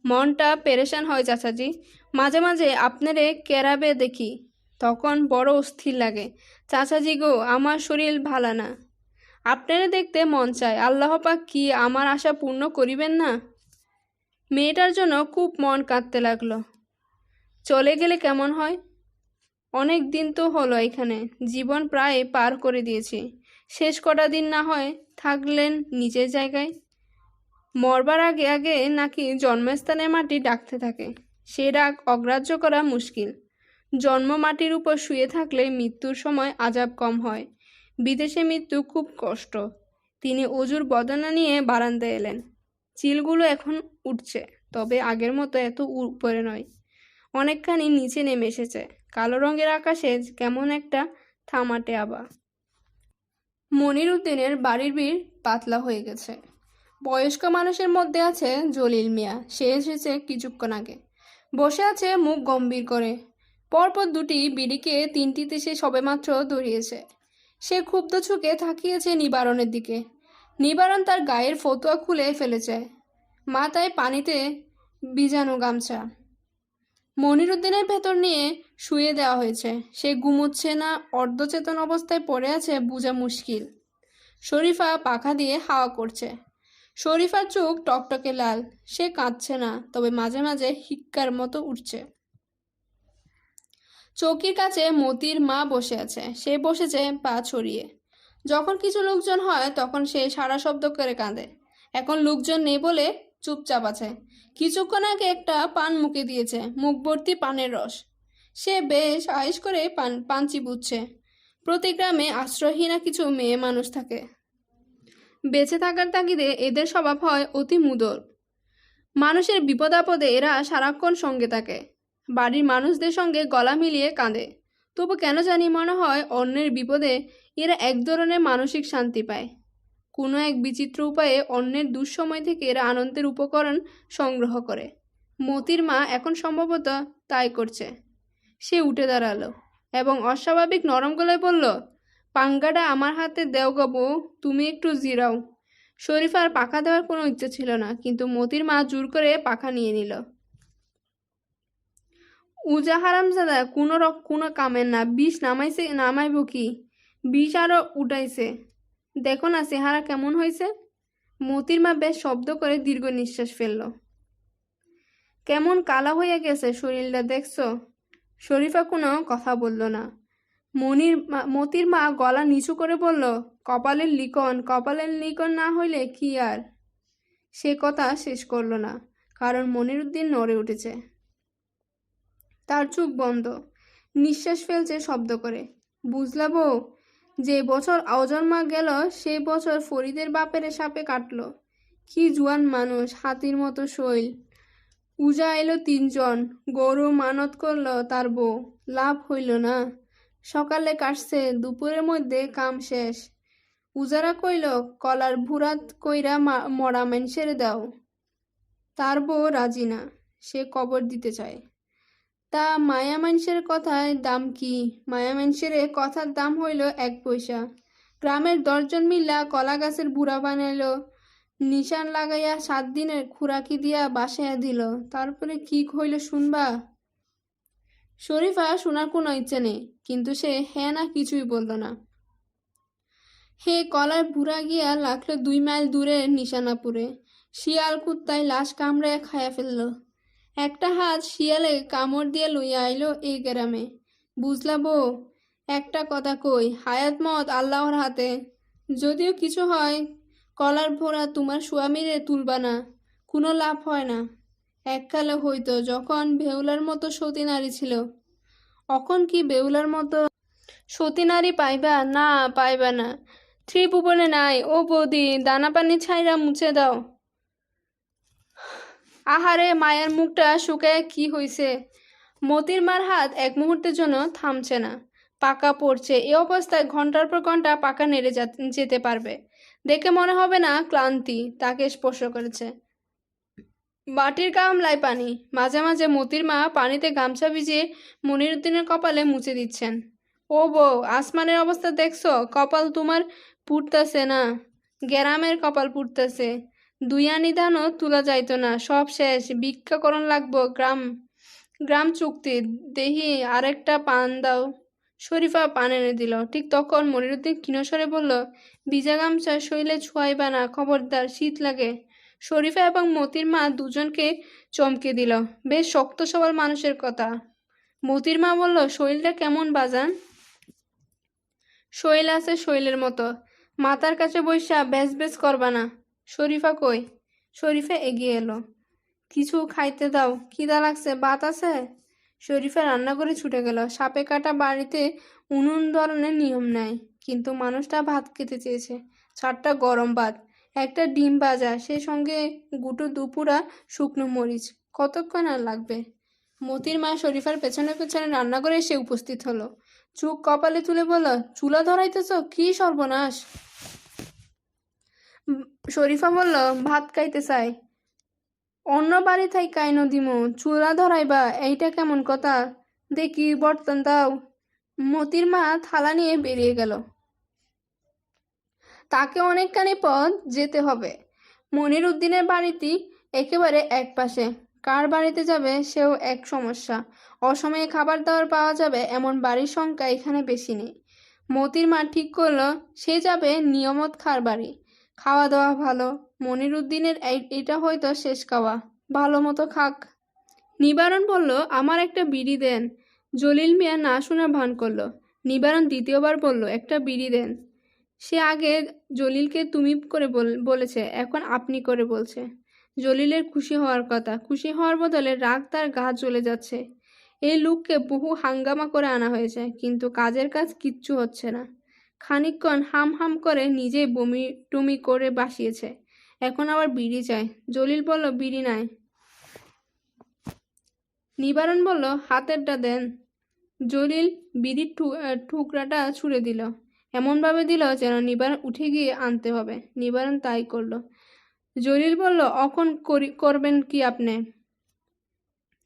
মনটা পেরেশান হয় চাচাজি। মাঝে মাঝে আপনারে কেরাবে দেখি, তখন বড় অস্থির লাগে। চাচাজি গো, আমার শরীর ভালো না, আপনারে দেখতে মন চায়। আল্লাহ পাক কি আমার আশা পূর্ণ করিবেন না? মেয়েটার জন্য খুব মন কাঁদতে লাগলো। চলে গেলে কেমন হয়? অনেক দিন তো হলো এখানে, জীবন প্রায় পার করে দিয়েছি, শেষ কটা দিন না হয় থাকলেন নিজের জায়গায়। মরবার আগে আগে নাকি জন্মস্থানের মাটি ডাকতে থাকে, সে ডাক অগ্রাহ্য করা মুশকিল। জন্ম মাটির উপর শুয়ে থাকলে মৃত্যুর সময় আজাব কম হয়, বিদেশে মৃত্যু খুব কষ্ট। তিনি অজুর বদনা নিয়ে বারান্দায় এলেন। চিলগুলো এখন উঠছে, তবে আগের মতো এত উপরে নয়, অনেকখানি নিচে নেমে এসেছে। কালো রঙের আকাশে কেমন একটা থামাটে আবা। মনির উদ্দিনের বাড়ির ভিড় পাতলা হয়ে গেছে। বয়স্ক মানুষের মধ্যে আছে জলিল মিয়া, সে এসেছে কিছুক্ষণ আগে। বসে আছে মুখ গম্ভীর করে, পরপর দুটি বিড়িকে তিনটিতে সে সবেমাত্র ধরিয়েছে। সে ক্ষুব্ধ চোখে তাকিয়েছে নিবারণের দিকে। নিবারণ তার গায়ের ফতুয়া খুলে ফেলেছে, মাথায় পানিতে ভিজানো গামছা। মনিরুদ্দিনের ভেতর নিয়ে শুয়ে দেওয়া হয়েছে, সে ঘুমোচ্ছে না অর্ধচেতন অবস্থায় পড়ে আছে বোঝা মুশকিল। শরীফা পাখা দিয়ে হাওয়া করছে। শরীফার চোখ টকটকে লাল, সে কাঁদছে না, তবে মাঝে মাঝে হিক্কার মতো উঠছে। চৌকির কাছে মতির মা বসে আছে, সে বসেছে পা ছড়িয়ে। যখন কিছু লোকজন হয় তখন সে সারা শব্দ করে কাঁদে। এখন লোকজন নেই বলে চুপচাপ আছে। কিছুক্ষণ আগে একটা পান মুখে দিয়েছে, মুখ ভর্তি পানের রস। সে বেশ আয়েশ করে পান চিবুচ্ছে। প্রতি গ্রামে আশ্রয়হীনা কিছু মেয়ে মানুষ থাকে, বেঁচে থাকার তাগিদে এদের স্বভাব হয় অতি মুদর। মানুষের বিপদ আপদে এরা সারাক্ষণ সঙ্গে থাকে, বাড়ির মানুষদের সঙ্গে গলা মিলিয়ে কাঁদে। তবু কেন জানি মনে হয় অন্যের বিপদে এরা এক ধরনের মানসিক শান্তি পায়। কোনো এক বিচিত্র উপায়ে অন্যের দুঃসময় থেকে এরা আনন্দের উপকরণ সংগ্রহ করে। মতির মা এখন সম্ভবত তাই করছে। সে উঠে দাঁড়ালো এবং অস্বাভাবিক নরম গলায় বলল, পাঙ্গাটা আমার হাতে দেও গো বউ, তুমি একটু জিরাও। শরীফার পাখা দেওয়ার কোনো ইচ্ছে ছিল না, কিন্তু মতির মা জোর করে পাখা নিয়ে নিল। উজা হারামজাদা কোনো কামের না, বিষ নামাইব কি? বিষ আরো উঠাইছে, দেখো না চেহারা কেমন হয়েছে। মতির মা বেশ শব্দ করে দীর্ঘ নিঃশ্বাস ফেলল। কেমন কালা হয়ে গেছে শরীরটা, দেখছো? শরীফা কোনো কথা বলল না। মতির মা গলা নিচু করে বলল, কপালের লিখন না হইলে কি আর। সে কথা শেষ করল না, কারণ মনিরুদ্দিন নড়ে উঠেছে। তার চোখ বন্ধ, নিঃশ্বাস ফেলছে শব্দ করে। বুঝলা বউ, যে বছর অজন্মা গেল সেই বছর ফরিদের বাপের সাপে কাটলো। কি জুয়ান মানুষ, হাতির মতো শৈল, উজা এলো 3 জন, গরু মানত করলো তার বউ, লাভ হইল না। সকালে কাটছে, দুপুরের মধ্যে কাম শেষ। উজারা কইল, কলার ভুরাত কইরা মরা মানুষের দাও। তার বউ রাজি না, সে কবর দিতে চায়। তা মায়া মানুষের কথায় দাম কি? মায়া মানুষের কথার দাম হইল 1 পয়সা। গ্রামের 10 জন মিল্লা কলা গাছের বুড়া বানাইল, নিশান লাগাইয়া 7 দিনের খুরাকি দিয়া বাসাইয়া দিল। তারপরে কি হইল শুনবা? শরীফা শোনার কোনো ইচ্ছে নেই, কিন্তু সে হ্যাঁ না কিছুই বলল না। হে কলার বুড়া গিয়া লাগলো 2 মাইল দূরে নিশানাপুরে। শিয়াল কুত্তায় লাশ কামড়াইয়া খাইয়া ফেলল। একটা হাত শিয়ালে কামড় দিয়ে লইয়া আইলো এই গ্রামে। বুঝলা বউ, একটা কথা কই, হায়াত মত আল্লাহর হাতে। যদিও কিছু হয়, কলার ভরা তোমার স্বামীরে তুলবা না, কোনো লাভ হয় না। এককালে হইতো যখন বেহুলার মতো সতী নারী ছিল, অখন কি বেহুলার মতো সতী নারী পাইবা? না, পাইবা না। ত্রিভুবনে নাই। ও বৌদি, দানা পানি ছাইরা মুছে দাও। আহারে, মায়ের মুখটা শুকায় কি হইছে? মতির মার হাত এক মুহূর্তের জন্য থামছে না, পাকা পড়ছে। এ অবস্থায় ঘন্টার পর ঘন্টা পাকা নেড়ে যেতে পারবে। দেখে মনে হবে না ক্লান্তি তাকে স্পর্শ করেছে। বাটির গামলায় পানি। মাঝে মাঝে মতির মা পানিতে গামছা ভিজিয়ে মনিরুদ্দিনের কপালে মুছে দিচ্ছেন। ও বউ, আসমানের অবস্থা দেখছো? কপাল তোমার পুড়তাছে না, গ্রামের কপাল পুড়তাছে। দুইয়ানি ধানও তুলা যাইতো না, সব শেষ। ভিক্ষাকরণ লাগবো। গ্রাম গ্রাম চুক্তি। দেহি আরেকটা পান দাও। শরীফা পান এনে দিল। ঠিক তখন মনিরুদ্দিন ক্ষীণস্বরে বলল, ভিজা গামছা শৈলে ছোঁয়াইবা না, খবরদার, শীত লাগে। শরীফা এবং মতির মা দুজনকে চমকে দিল। বেশ শক্ত সবল মানুষের কথা। মতির মা বলল, শরীরটা কেমন বাজান? শৈল আছে শৈলের মতো, মাথার কাছে বৈশা বেশ বেশ করবা না। শরীফা কই? শরীফা এগিয়ে এলো। কিছু খাইতে দাও, খিদা লাগছে, ভাত আছে? শরীফা রান্না করে ছুটে গেল। সাপে কাটা বাড়িতে উনুন ধরনের নিয়ম নাই, কিন্তু মানুষটা ভাত খেতে চেয়েছে। 4টা গরম ভাত, একটা ডিম ভাজা, সেই সঙ্গে গুটো দুপুরা শুকনো মরিচ। কতক্ষণ আর লাগবে? মতির মা শরীফার পেছনে পেছনে রান্না করে এসে উপস্থিত হলো। চুপ কপালে তুলে বলল, চুলা ধরাইতেছ? কি সর্বনাশ! শরীফা বলল, ভাত খাইতে চাই। অন্য বাড়ি থাই কাইন দিমু, চুলা ধরাইবা? এইটা কেমন কথা? দেখি বর্তন দাও। মতির মা থালা নিয়ে বেরিয়ে গেল। তাকে অনেকখানি পথ যেতে হবে। মনিরুদ্দিনের বাড়িটি একেবারে এক পাশে। কার বাড়িতে যাবে সেও এক সমস্যা। অসময়ে খাবার দাবার পাওয়া যাবে এমন বাড়ির সংখ্যা এখানে বেশি নেই। মতির মা ঠিক করলো সে যাবে নিয়মত খার বাড়ি। খাওয়া দাওয়া ভালো। মনিরুদ্দিনের এটা হয়তো শেষ খাওয়া, ভালো মতো খাক। নিবারণ বলল, আমার একটা বিড়ি দেন। জলিল মিয়া না শোনার ভান করলো। নিবারণ দ্বিতীয়বার বলল, একটা বিড়ি দেন। সে আগে জলিলকে তুমি করে বলেছে, এখন আপনি করে বলছে। জলিলের খুশি হওয়ার কথা, খুশি হওয়ার বদলে রাগ তার গা জ্বলে যাচ্ছে। এই লোককে বহু হাঙ্গামা করে আনা হয়েছে, কিন্তু কাজের কাজ কিচ্ছু হচ্ছে না। খানিকক্ষণ হাম হাম করে নিজেই বমি টমি করে বাসিয়েছে, এখন আবার বিড়ি চায়। জলিল বলল, বিড়ি নাই। নিবারণ বলল, হাতেরটা দেন। জলিল বিড়ির টুকরাটা ছুঁড়ে দিল, এমনভাবে দিল যেন নিবারণ উঠে গিয়ে আনতে হবে। নিবারণ তাই করল। জলিল বলল, অখন করবেন কি আপনি?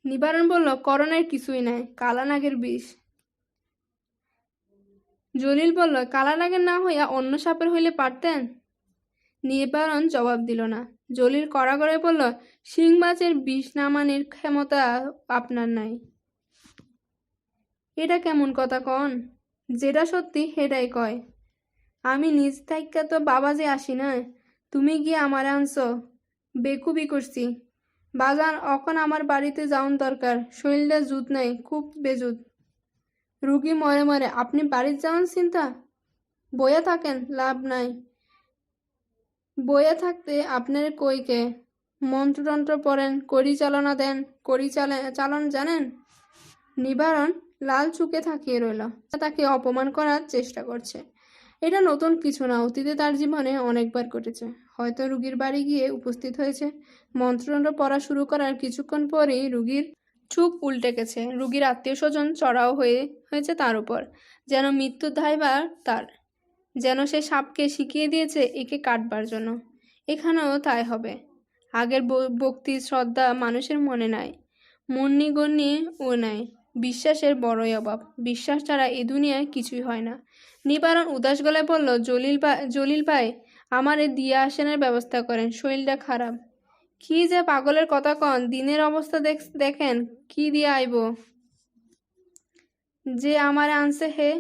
নিবারণ বলল, করণের কিছুই নাই, কালা নাগের বিষ। জলিল বলল, কালা নাগের না হইয়া অন্য সাপের হইলে পারতেন। নিবারণ জবাব দিল না। জলিল কড়া করে বলল, শিং মাছের বিষ নামানির ক্ষমতা আপনার নাই। এটা কেমন কথা কন? যেটা সত্যি সেটাই কয়। আমি নিজ থাইকা তো বাবাজে আসি না, তুমি গিয়ে আমারে আনছ। বেকুবি করছি বাজান, অখন আমার বাড়িতে যাওন দরকার। শরীরটা জুত নাই, খুব বেজুত। রুগী মরে মরে আপনি বাড়িতে যাওয়ান চিন্তা? বইয়া থাকেন, লাভ নাই। বইয়া থাকতে আপনার কইকে মন্ত্রতন্ত্র পড়েন, কড়ি চালনা দেন, কড়ি চালন জানেন? নিবারণ লাল চুকে থাকিয়ে রইল। তাকে অপমান করার চেষ্টা করছে। এটা নতুন কিছু না, অতীতে তার জীবনে অনেকবার ঘটেছে। হয়তো রুগীর বাড়ি গিয়ে উপস্থিত হয়েছে, মন্ত্রতন্ত্র পড়া শুরু করার কিছুক্ষণ পরেই রুগীর চুপ উল্টে গেছে। রুগীর আত্মীয় স্বজন চড়াও হয়েছে তার উপর, যেন মৃত্যুর দায়ভার তার, যেন সে সাপকে শিখিয়ে দিয়েছে একে কাটবার জন্য। এখানেও তাই হবে। আগের ভক্তি শ্রদ্ধা মানুষের মনে নাই, মুন্নিগণ্যি ও নাই। বিশ্বাসের বড়ই অভাব। বিশ্বাস ছাড়া এ দুনিয়ায় কিছুই হয় না। নিবারণ উদাস গলায় বলল, জলিল ভাই, আমারে দিয়া আসেনের ব্যবস্থা করেন, শরীরটা খারাপ। কি যে পাগলের কথা কন, দিনের অবস্থা দেখেন, কি দিয়া আইব? যে আমারে আনছে হে,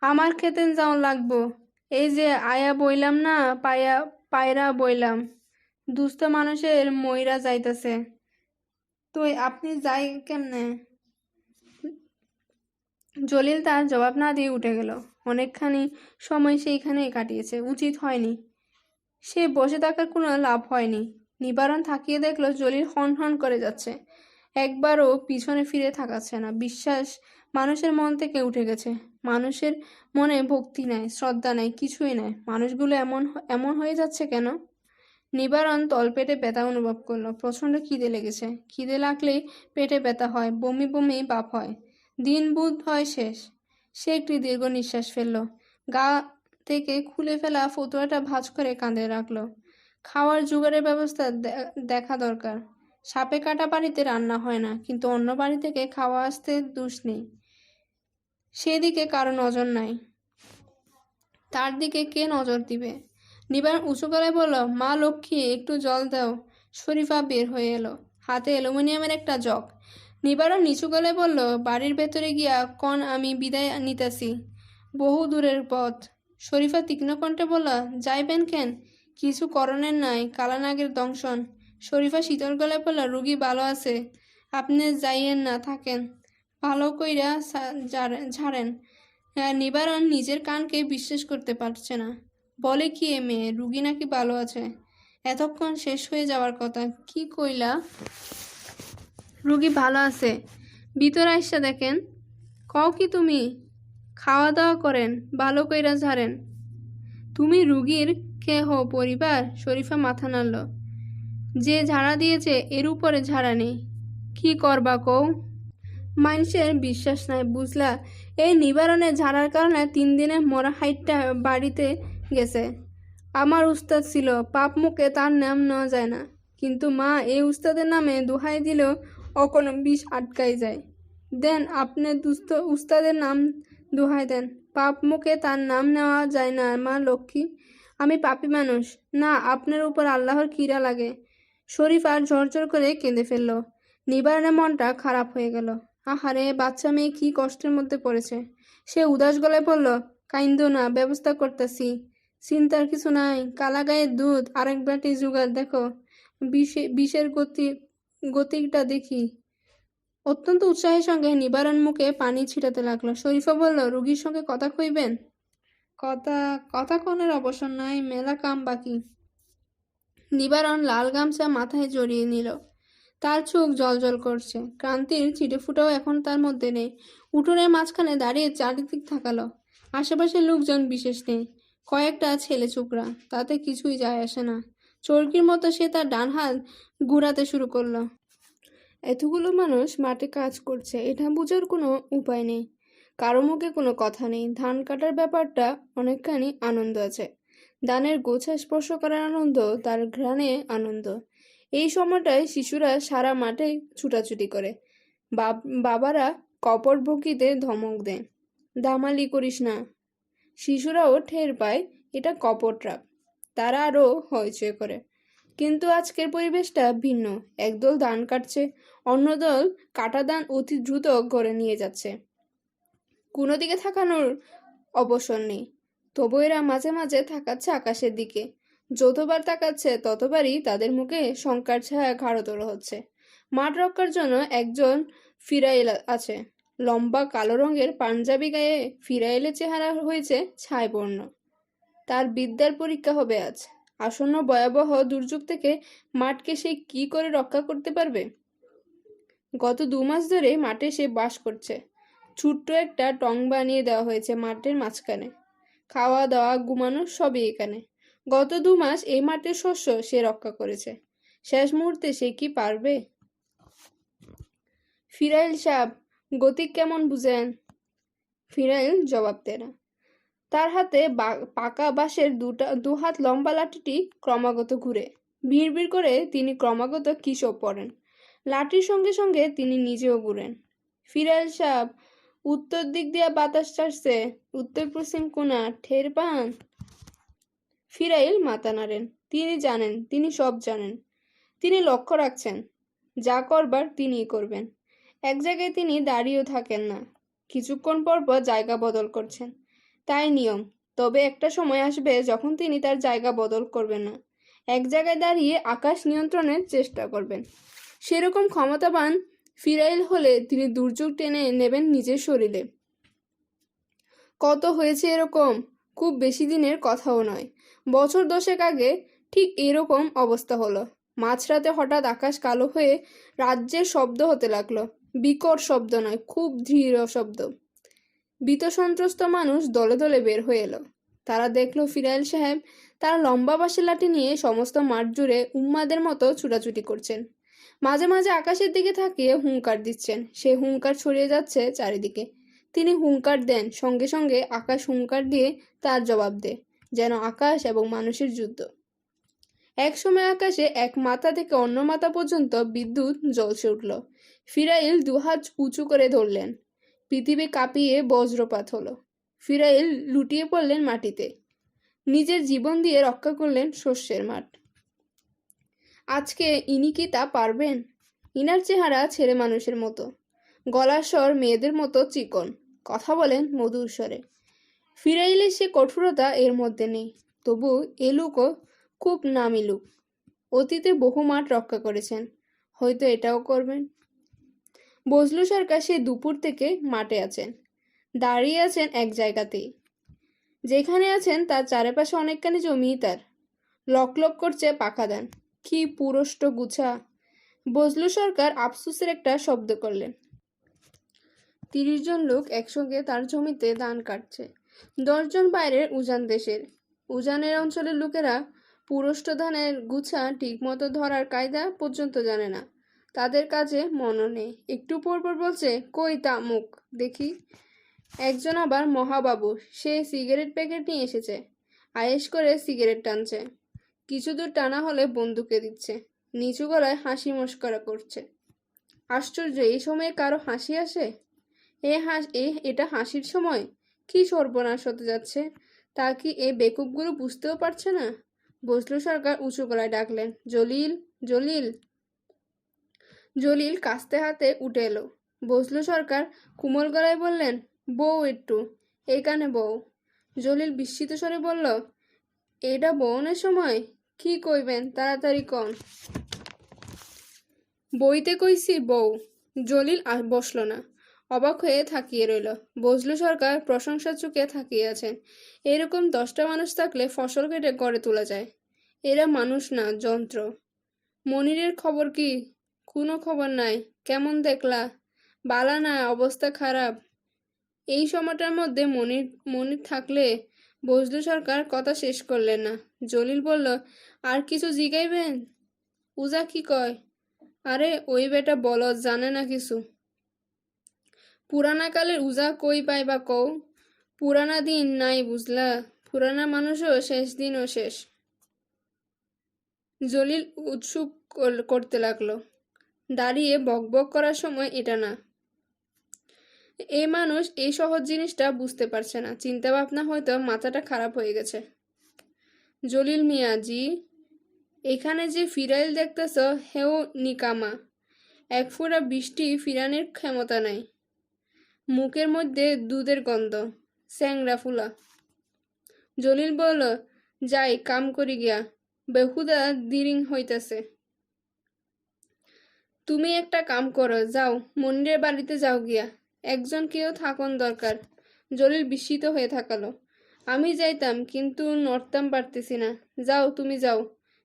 আমার খেতেন যাওয়া লাগবো। এই যে আয়া বইলাম না, পায়রা বইলাম, দুস্থ মানুষের মইরা যাইতাছে, তো আপনি যাই কেমনে? জলিল তার জবাব না দিয়ে উঠে গেল। অনেকখানি সময় সেইখানেই কাটিয়েছে, উচিত হয়নি। সে বসে থাকার কোনো লাভ হয়নি। নিবারণ থাকিয়ে দেখলো জলিল হন হন করে যাচ্ছে, একবারও পিছনে ফিরে থাকাচ্ছে না। বিশ্বাস মানুষের মন থেকে উঠে গেছে। মানুষের মনে ভক্তি নাই, শ্রদ্ধা নাই, কিছুই নাই। মানুষগুলো এমন হয়ে যাচ্ছে কেন? নিবারণ তলপেটে ব্যথা অনুভব করলো। প্রচণ্ড খিদে লেগেছে। খিদে লাগলেই পেটে ব্যথা হয়, বমি বমি ভাব হয়, দিন বোধ হয় শেষ। সে একটি দীর্ঘ নিঃশ্বাস ফেলল। গা থেকে খুলে ফেলা ফতুয়াটা ভাঁজ করে কাঁধে রাখলো। খাওয়ার জোগাড়ের ব্যবস্থা দেখা দরকার। সাপে কাটা বাড়িতে রান্না হয় না, কিন্তু অন্য বাড়ি থেকে খাওয়া আসতে দোষ নেই। সেদিকে কারো নজর নাই, তার দিকে কে নজর দিবে? নিবারণ উঁচু গলায় বলল, মা লক্ষ্মী, একটু জল দাও। শরীফা বের হয়ে এলো, হাতে অ্যালুমিনিয়ামের একটা জগ। নিবারণ নিচু গলায় বলল, বাড়ির ভেতরে গিয়া কন আমি বিদায় নিতাছি, বহু দূরের পথ। শরীফা তীক্ষ্ণ কণ্ঠে বলল, যাইবেন কেন? কিছু করণের নাই, কালানাগের দংশন। শরীফা শীতল গলায় বলল, রুগী ভালো আছে, আপনি যাইয়েন না, থাকেন, ভালো কইরা ঝাড়েন। নিবারণ নিজের কানকে বিশ্বাস করতে পারছে না। বলে কি এ মেয়ে, রুগী নাকি ভালো আছে? এতক্ষণ শেষ হয়ে যাওয়ার কথা, কি কইলা? রুগী ভালো আছে, ভিতর আইসা দেখেন। কও কি তুমি? খাওয়া দাওয়া করেন, ভালো কইরা ঝাড়েন। তুমি রুগীর কে হো, পরিবার? শরীফা মাথা নাড়ল। যে ঝাড়া দিয়েছে এর উপরে ঝাড়া নেই, কি করবা কও? মানুষের বিশ্বাস নাই, বুঝলা? এই নিবারণে ঝাড়ার কারণে 3 দিনে মরা হাইটটা বাড়িতে গেছে। আমার উস্তাদ ছিল, পাপ মুখে তার নাম নেওয়া যায় না, কিন্তু মা এই উস্তাদের নামে দোহাই দিলেও অকনো বিষ আটকাই যায়। দেন আপনি দুস্থ উস্তাদের নাম দোহাই দেন, পাপ মুখে তার নাম নেওয়া যায় না। মা লক্ষ্মী, আমি পাপী মানুষ না, আপনার উপর আল্লাহর কিরা লাগে। শরীফ আর ঝরঝর করে কেঁদে ফেলল। নিবারণের মনটা খারাপ হয়ে গেল। আহারে, বাচ্চা মেয়ে কি কষ্টের মধ্যে পড়েছে। সে উদাস গলায় বলল, কাইন্দো না, ব্যবস্থা করতেছি, চিন্তার কিছু নাই। কালা গায়ের দুধ আরেক বাটি জোগাড়, দেখো বিষের গতিটা দেখি। অত্যন্ত উৎসাহের সঙ্গে নিবারণ মুখে পানি ছিটাতে লাগলো। শরীফা বলল, রুগীর সঙ্গে কথা কইবেন? কথা কনের অবসর নাই, মেলা কাম বাকি। নিবারণ লাল গামছা মাথায় জড়িয়ে নিল। তার চোখ জলজল করছে, ক্রান্তির ছিটেফুটাও এখন তার মধ্যে নেই। উঠোনের মাঝখানে দাঁড়িয়ে চারিদিক তাকালো। আশেপাশে লোকজন বিশেষ নেই, কয়েকটা ছেলে ছোকরা, তাতে কিছুই যায় আসে না। চরকির মতো সে তার ডান হাত ঘুরাতে শুরু করলো। এতগুলো মানুষ মাঠে কাজ করছে, এটা বোঝার কোনো উপায় নেই। কারো মুখে কোনো কথা নেই। ধান কাটার ব্যাপারটা অনেকখানি আনন্দ আছে। ধানের গোছা স্পর্শ করার আনন্দ, তার ঘ্রাণে আনন্দ। এই সময়টায় শিশুরা সারা মাঠে ছুটাছুটি করে। বাবারা কপট ভঙ্গিতে ধমক দেয়, দামালি করিস না। শিশুরাও টের পায় এটা কপট রাগ, তারা আরও হইচই করে। কিন্তু আজকের পরিবেশটা ভিন্ন। একদল ধান কাটছে, অন্য দল কাটা ধান অতি দ্রুত ঘরে নিয়ে যাচ্ছে। কোনো দিকে থাকানোর অবসর নেই। তবু এরা মাঝে মাঝে তাকাচ্ছে আকাশের দিকে। যতবার তাকাচ্ছে ততবারই তাদের মুখে শঙ্কার ছায়া গাঢ়তর হচ্ছে। মাঠ রক্ষার জন্য একজন ফিরাইল আছে। লম্বা কালো রঙের পাঞ্জাবি গায়ে ফিরাইলের চেহারা হয়েছে ছাইবর্ণ। তার বিদ্যার পরীক্ষা হবে আজ। আসন্ন ভয়াবহ দুর্যোগ থেকে মাঠকে সে কি করে রক্ষা করতে পারবে? গত 2 মাস ধরে মাঠে সে বাস করছে। ছোট্ট একটা টং বানিয়ে দেওয়া হয়েছে মাঠের মাঝখানে। খাওয়া দাওয়া ঘুমানো সবই এখানে। গত 2 মাস এই মাঠের শস্য সে রক্ষা করেছে, শেষ মুহূর্তে সে কি পারবে? ফিরাইল সাহেব, গতিক কেমন বুঝেন? ফিরাইল জবাব দেয় না। তার হাতে পাকা বাঁশের দুহাত লম্বা লাঠিটি ক্রমাগত ঘুরে। ভিড় করে তিনি ক্রমাগত কি সব পড়েন। লাঠির সঙ্গে সঙ্গে তিনি নিজেও ঘুরেন। ফিরাইল সাহেব, উত্তর দিক দিয়ে বাতাস ছাড়ছে, উত্তর পশ্চিম কোণা, টের পান? ফিরাইল মাথা নাড়েন। তিনি জানেন, তিনি সব জানেন। তিনি লক্ষ্য রাখছেন, যা করবার তিনিই করবেন। এক জায়গায় তিনি দাঁড়িয়েও থাকেন না, কিছুক্ষণ পর পর জায়গা বদল করছেন। তাই নিয়ম। তবে একটা সময় আসবে যখন তিনি তার জায়গা বদল করবেন না, এক জায়গায় দাঁড়িয়ে আকাশ নিয়ন্ত্রণের চেষ্টা করবেন। সেরকম ক্ষমতাবান ফিরাইল হলে তিনি দুর্যোগ টেনে নেবেন নিজের শরীরে। কত হয়েছে এরকম? খুব বেশি দিনের কথাও নয়, বছর 10 আগে ঠিক এরকম অবস্থা হলো। মাঝরাতে হঠাৎ আকাশ কালো হয়ে রাজ্যের শব্দ হতে লাগলো। বিকট শব্দ নয়, খুব দৃঢ় শব্দ। ভীতসন্ত্রস্ত মানুষ দলে দলে বের হয়ে এলো। তারা দেখলো ফিরাইল সাহেব তার লম্বা বাঁশের লাঠি নিয়ে সমস্ত মাঠ জুড়ে উন্মাদের মতো ছুটাছুটি করছেন। মাঝে মাঝে আকাশের দিকে তাকিয়ে হুঙ্কার দিচ্ছেন। সে হুঙ্কার ছড়িয়ে যাচ্ছে চারিদিকে। তিনি হুঙ্কার দেন, সঙ্গে সঙ্গে আকাশ হুঙ্কার দিয়ে তার জবাব দেয়, যেন আকাশ এবং মানুষের যুদ্ধ। এক সময় আকাশে এক মাথা থেকে অন্য মাথা পর্যন্ত বিদ্যুৎ জ্বলছে উঠল। ফিরাইল দুহাত উঁচু করে ধরলেন। পৃথিবী কাঁপিয়ে বজ্রপাত হলো। ফিরাইল লুটিয়ে পড়লেন মাটিতে। নিজের জীবন দিয়ে রক্ষা করলেন শস্যের মাঠ। আজকে ইনি কি তা পারবেন? ইনার চেহারা ছেলে মানুষের মতো, গলার স্বর মেয়েদের মতো চিকন, কথা বলেন মধুর স্বরে। ফিরাইলের সে কঠোরতা এর মধ্যে নেই, তবু এ লোকও খুব নামি লোক। অতীতে বহু মাঠ রক্ষা করেছেন, হয়তো এটাও করবেন। বজলু সরকার সে দুপুর থেকে মাঠে আছেন, দাঁড়িয়ে আছেন এক জায়গাতেই। যেখানে আছেন তার চারপাশে অনেকখানি জমি তার। লক লক করছে পাকা ধান। কি পুরষ্ট গুছা! বজলু সরকার আফসোসের একটা শব্দ করলেন। 30 জন লোক একসঙ্গে তার জমিতে ধান কাটছে। 10 জন বাইরের উজান দেশের। উজানের অঞ্চলের লোকেরা পুরষ্ট ধানের গুছা ঠিক মতো ধরার কায়দা পর্যন্ত জানে না। তাদের কাজে মনও নেই। একটু পর পর বলছে, কই তা মুখ দেখি। একজন আবার মহাবাবু, সে সিগারেট প্যাকেট নিয়ে এসেছে, আয়েশ করে সিগারেট টানছে। কিছু দূর টানা হলে বন্দুকে দিচ্ছে, নিচু গলায় হাসি মস্করা করছে। আশ্চর্য, এই সময়ে কারো হাসি আসে? এটা হাসির সময়? কি সর্বনাশ হতে যাচ্ছে তা কি এই বেকুবগুলো বুঝতেও পারছে না? বজলু সরকার উঁচু গলায় ডাকলেন, জলিল, জলিল। জলিল কাস্তে হাতে উঠে এলো। বজলু সরকার কোমল গলায় বললেন, বউ একটু এইখানে বউ। জলিল বিস্মিত স্বরে বলল, এটা বউনের সময়? কি কইবেন, তাড়াতাড়ি কন। বইতে কইছি বউ। জলিল বসল না, অবাক হয়ে থাকিয়ে রইল। বজলু সরকার প্রশংসার চোখে থাকিয়ে আছেন। এরকম 10টা মানুষ থাকলে ফসল কেটে গড়ে তোলা যায়। এরা মানুষ না, যন্ত্র। মনিরের খবর কি? কোনো খবর নাই। কেমন দেখলা? বালা না, অবস্থা খারাপ। এই সময়টার মধ্যে মনির থাকলে? বজলু সরকার কথা শেষ করলেন না। জলিল বলল, আর কিছু জিগাইবেন? উজা কি কয়? আরে ওই বেটা বলদ, জানে না কিছু। পুরানা কালের উজা কই পাইবা কও? পুরানা দিন নাই বুঝলা, পুরানা মানুষও শেষ দিনও শেষ। জলিল উৎসুক করতে লাগলো, দাঁড়িয়ে বকবক করার সময় এটা না। এই মানুষ এই সহজ জিনিসটা বুঝতে পারছে না। চিন্তা ভাবনা হয়তো মাথাটা খারাপ হয়ে গেছে। জলিল মিয়া জি, এখানে যে ফিরাইল দেখতেছ হেও নিকামা, এক ফোঁটা বৃষ্টি ফিরানের ক্ষমতা নাই। মুখের মধ্যে দুধের গন্ধ, স্যাংরা ফুলা। জলিল বলল, যাই কাম করি গিয়া, বেহুদা দিরিং হইতেছে। তুমি একটা কাম করো, যাও মন্দিরের বাড়িতে যাও গিয়া, একজন কেউ থাকুন দরকার। জলিল বিস্মিত হয়ে থাকালো। আমি যাইতাম, কিন্তু নড়তাম পারতেছি না। যাও, তুমি যাও।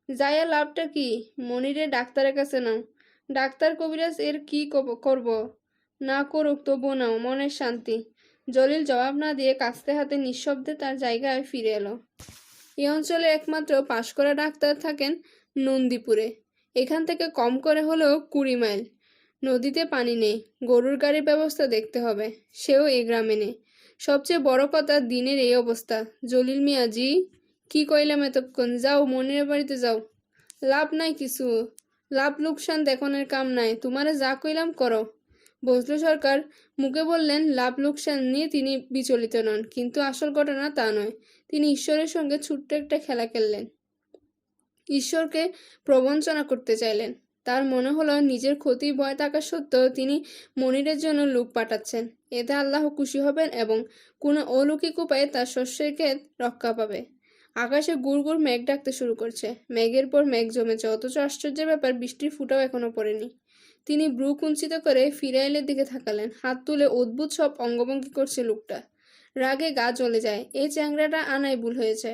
যাইয়া লাভটা কি? মনিরে ডাক্তারের কাছে নাও। ডাক্তার কবিরাজ এর কি করব? না করুক, তবু নাও, মনের শান্তি। জলিল জবাব না দিয়ে কাস্তে হাতে নিঃশব্দে তার জায়গায় ফিরে এলো। এই অঞ্চলে একমাত্র পাশ করা ডাক্তার থাকেন নন্দীপুরে। এখান থেকে কম করে হলেও 20 মাইল। নদীতে পানি নেই, গরুর গাড়ির ব্যবস্থা দেখতে হবে, সেও এ গ্রামে নেই। সবচেয়ে বড় কথা, দিনের এই অবস্থা। জলিল মিয়া জি, কি কইলাম এতক্ষণ? যাও মনিরের বাড়িতে যাও। লাভ নাই কিছু, লাভ লোকসান দেখনের কাম নাই, তোমারে যা কইলাম করো। বজলু সরকার মুখে বললেন লাভ লোকসান নিয়ে তিনি বিচলিত নন, কিন্তু আসল ঘটনা তা নয়। তিনি ঈশ্বরের সঙ্গে ছোট্ট একটা খেলা খেললেন, ঈশ্বরকে প্রবঞ্চনা করতে চাইলেন। তার মনে হলো নিজের ক্ষতির ভয় থাকা সত্ত্বেও তিনি মনিরের জন্য লোক পাঠাচ্ছেন। এতে আল্লাহ খুশি হবেন এবং কোনো অলৌকিক উপায়ে তার শস্যের ক্ষেত রক্ষা পাবে। আকাশে গুড় গুড় মেঘ ডাকতে শুরু করছে। মেঘের পর মেঘ জমেছে, অথচ আশ্চর্যের ব্যাপার, বৃষ্টির ফুটাও এখনো পড়েনি। তিনি ব্রু কুঞ্চিত করে ফিরাইলের দিকে তাকালেন। হাত তুলে অদ্ভুত সব অঙ্গভঙ্গি করছে লোকটা। রাগে গা জ্বলে যায়। এই চ্যাংড়াটা আনাই ভুল হয়েছে।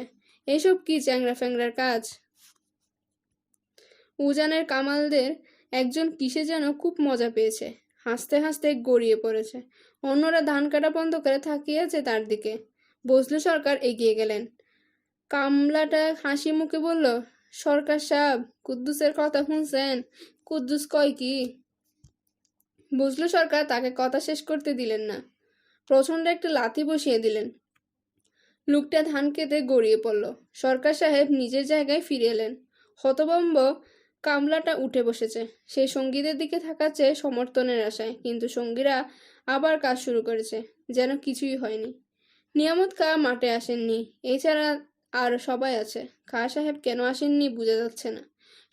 এসব কি চ্যাংড়া ফ্যাংড়ার কাজ? উজানের কামালদের একজন কিসে যেন খুব মজা পেয়েছে, হাসতে হাসতে গড়িয়ে পড়েছে। অন্যরা ধান কাটা বন্ধ করে তাকিয়ে আছে তার দিকে। বজলু সরকার এগিয়ে গেলেন। কামলাটা হাসি মুখে বলল, সরকার সাহেব, কুদ্দুসের কথা শুনছেন? কুদ্দুস কয় কি? বজলু সরকার তাকে কথা শেষ করতে দিলেন না। প্রচণ্ড একটা লাথি বসিয়ে দিলেন। লোকটা ধান খেতে গড়িয়ে পড়ল। সরকার সাহেব নিজের জায়গায় ফিরে এলেন। হতভম্ব কামলাটা উঠে বসেছে। সে সঙ্গীদের দিকে থাকাচ্ছে সমর্থনের আশায়, কিন্তু সঙ্গীরা আবার কাজ শুরু করেছে, যেন কিছুই হয়নি। নিয়ামত খা মাঠে আসেননি, এছাড়া আর সবাই আছে। খাঁ সাহেব কেন আসেননি বোঝা যাচ্ছে না।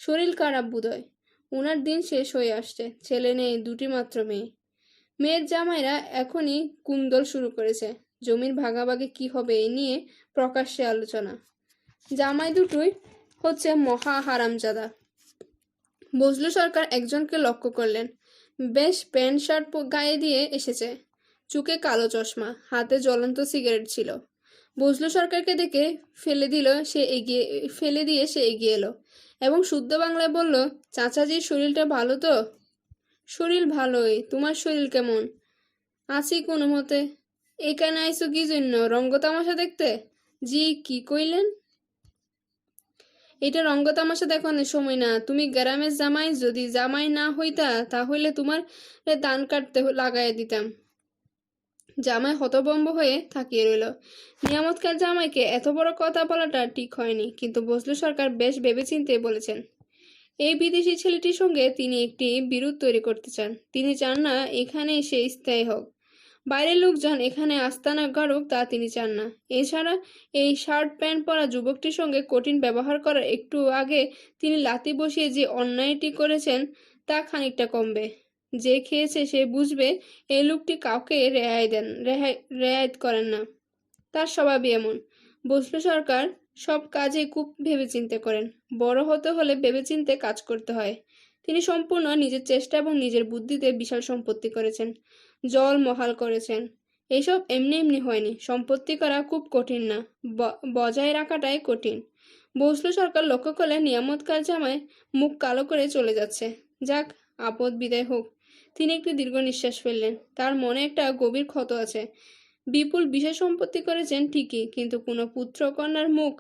শরীর খারাপ বোধহয়। ওনার দিন শেষ হয়ে আসছে। ছেলে নেই, দুটি মাত্র মেয়ে। মেয়ের জামাইরা এখনই কুন্দল শুরু করেছে। জমির ভাগাভাগি কি হবে এই নিয়ে প্রকাশ্যে আলোচনা। জামাই দুটোই হচ্ছে মহা হারামজাদা। বজলু সরকার একজনকে লক্ষ্য করলেন। বেশ প্যান্ট শার্ট গায়ে দিয়ে এসেছে, চোখে কালো চশমা, হাতে জ্বলন্ত সিগারেট ছিল। বজলু সরকারকে দেখে ফেলে দিয়ে সে এগিয়ে এলো এবং শুদ্ধ বাংলায় বলল, চাচাজির শরীরটা ভালো তো? শরীর ভালোই, তোমার শরীর কেমন? আছি কোনো মতে। এখানে আইসো কি জন্য? রঙ্গতামাশা দেখতে? জি, কি কইলেন? এটা রঙ্গতামাশা দেখানোর সময় না। তুমি গ্রামের জামাই, যদি জামাই না হইতা তাহলে তোমার ধান কাটতে লাগাইয়া দিতাম। জামাই হতভম্ব হয়ে থাকিয়ে রইল। নিয়ামতকার জামাইকে এত বড় কথা বলাটা ঠিক হয়নি, কিন্তু বজলু সরকার বেশ ভেবেচিন্তে বলেছেন। এই বিদেশি ছেলেটির সঙ্গে তিনি একটি বিরোধ তৈরি করতে চান। তিনি চান না এখানে সে স্থায়ী হোক। বাইরের লোকজন এখানে আস্তানা গাড়ুক তা তিনি চান না। এছাড়া এই শার্ট প্যান্ট পরা যুবকটির সঙ্গে কঠিন ব্যবহার করার একটু আগে তিনি লাথি বসিয়ে যে অন্যায়টি করেছেন তা খানিকটা কমবে। যে খেয়েছে সে বুঝবে এই লোকটি কাউকে রেহায়েত করেন না। তার স্বভাবই এমন। বজলু সরকার সব কাজে খুব ভেবেচিন্তে করেন। বড় হতে হলে ভেবেচিন্তে কাজ করতে হয়। তিনি সম্পূর্ণ নিজের চেষ্টা এবং নিজের বুদ্ধিতে বিশাল সম্পত্তি করেছেন, জল মহাল করেছেন। এইসব এমনি এমনি হয়নি। সম্পত্তি করা খুব কঠিন না, বজায় রাখাটাই কঠিন। বজলু সরকার লক্ষ্য করলে নিয়ামতকার জামাই মুখ কালো করে চলে যাচ্ছে। যাক, আপদ বিদায় হোক। তিনি একটি দীর্ঘ নিঃশ্বাস ফেললেন। তার মনে একটা গভীর ক্ষত আছে। বিপুল বিশেষ সম্পত্তি করেছেন ঠিকই, কিন্তু কোনো পুত্র কন্যার মুখ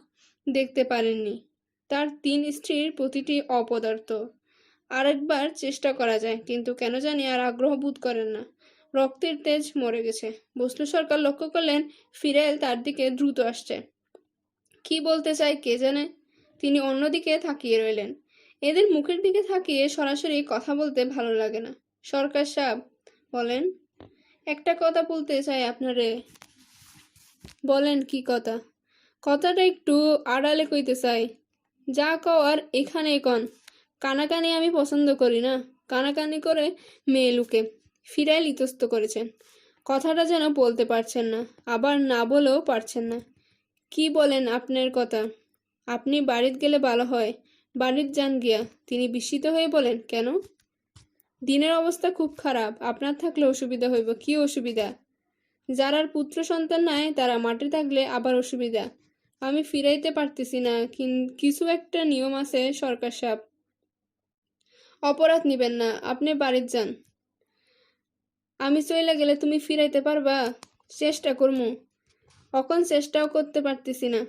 দেখতে পারেননি। তার 3 স্ত্রীর প্রতিটি অপদার্থ। আরেকবার চেষ্টা করা যায়, কিন্তু কেন জানি আর আগ্রহ বোধ করেন না। রক্তের তেজ মরে গেছে। বজলু সরকার লক্ষ্য করলেন ফিরাইল তার দিকে দ্রুত আসছে। কি বলতে চায় কে জানে। তিনি অন্যদিকে তাকিয়ে রইলেন। এদের মুখের দিকে তাকিয়ে সরাসরি কথা বলতে ভালো লাগে না। সরকার সাহেব, বলেন। একটা কথা বলতে চাই আপনারে। বলেন, কি কথা? কথাটা একটু আড়ালে কইতে চাই। যা কওয়ার এখানেই কন। কানাকানি আমি পছন্দ করি না। কানাকানি করে মেয়ে লুকে। ফিরাইল ইতস্ত করেছেন। কথাটা যেন বলতে পারছেন না, আবার না বলেও পারছেন না। কি বলেন আপনার কথা? আপনি বাড়িতে গেলে ভালো হয়। বাড়িতে যান গিয়া। তিনি বিস্মিত হয়ে বলেন, কেন? দিনের অবস্থা খুব খারাপ। আপনার থাকলে অসুবিধা হইব। কি অসুবিধা? যারার পুত্র সন্তান নাই তারা মাঠে থাকলে আবার অসুবিধা। আমি ফিরাইতে পারতেছি না। কিছু একটা নিয়ম আছে সরকার সাহেব। অপরাধ নিবেন না, আপনি বাড়িতে যান। আমি চইলা গেলে তুমি ফিরাইতে পারবা? চেষ্টা করমু, অখন চেষ্টাও করতে পারতেছি না।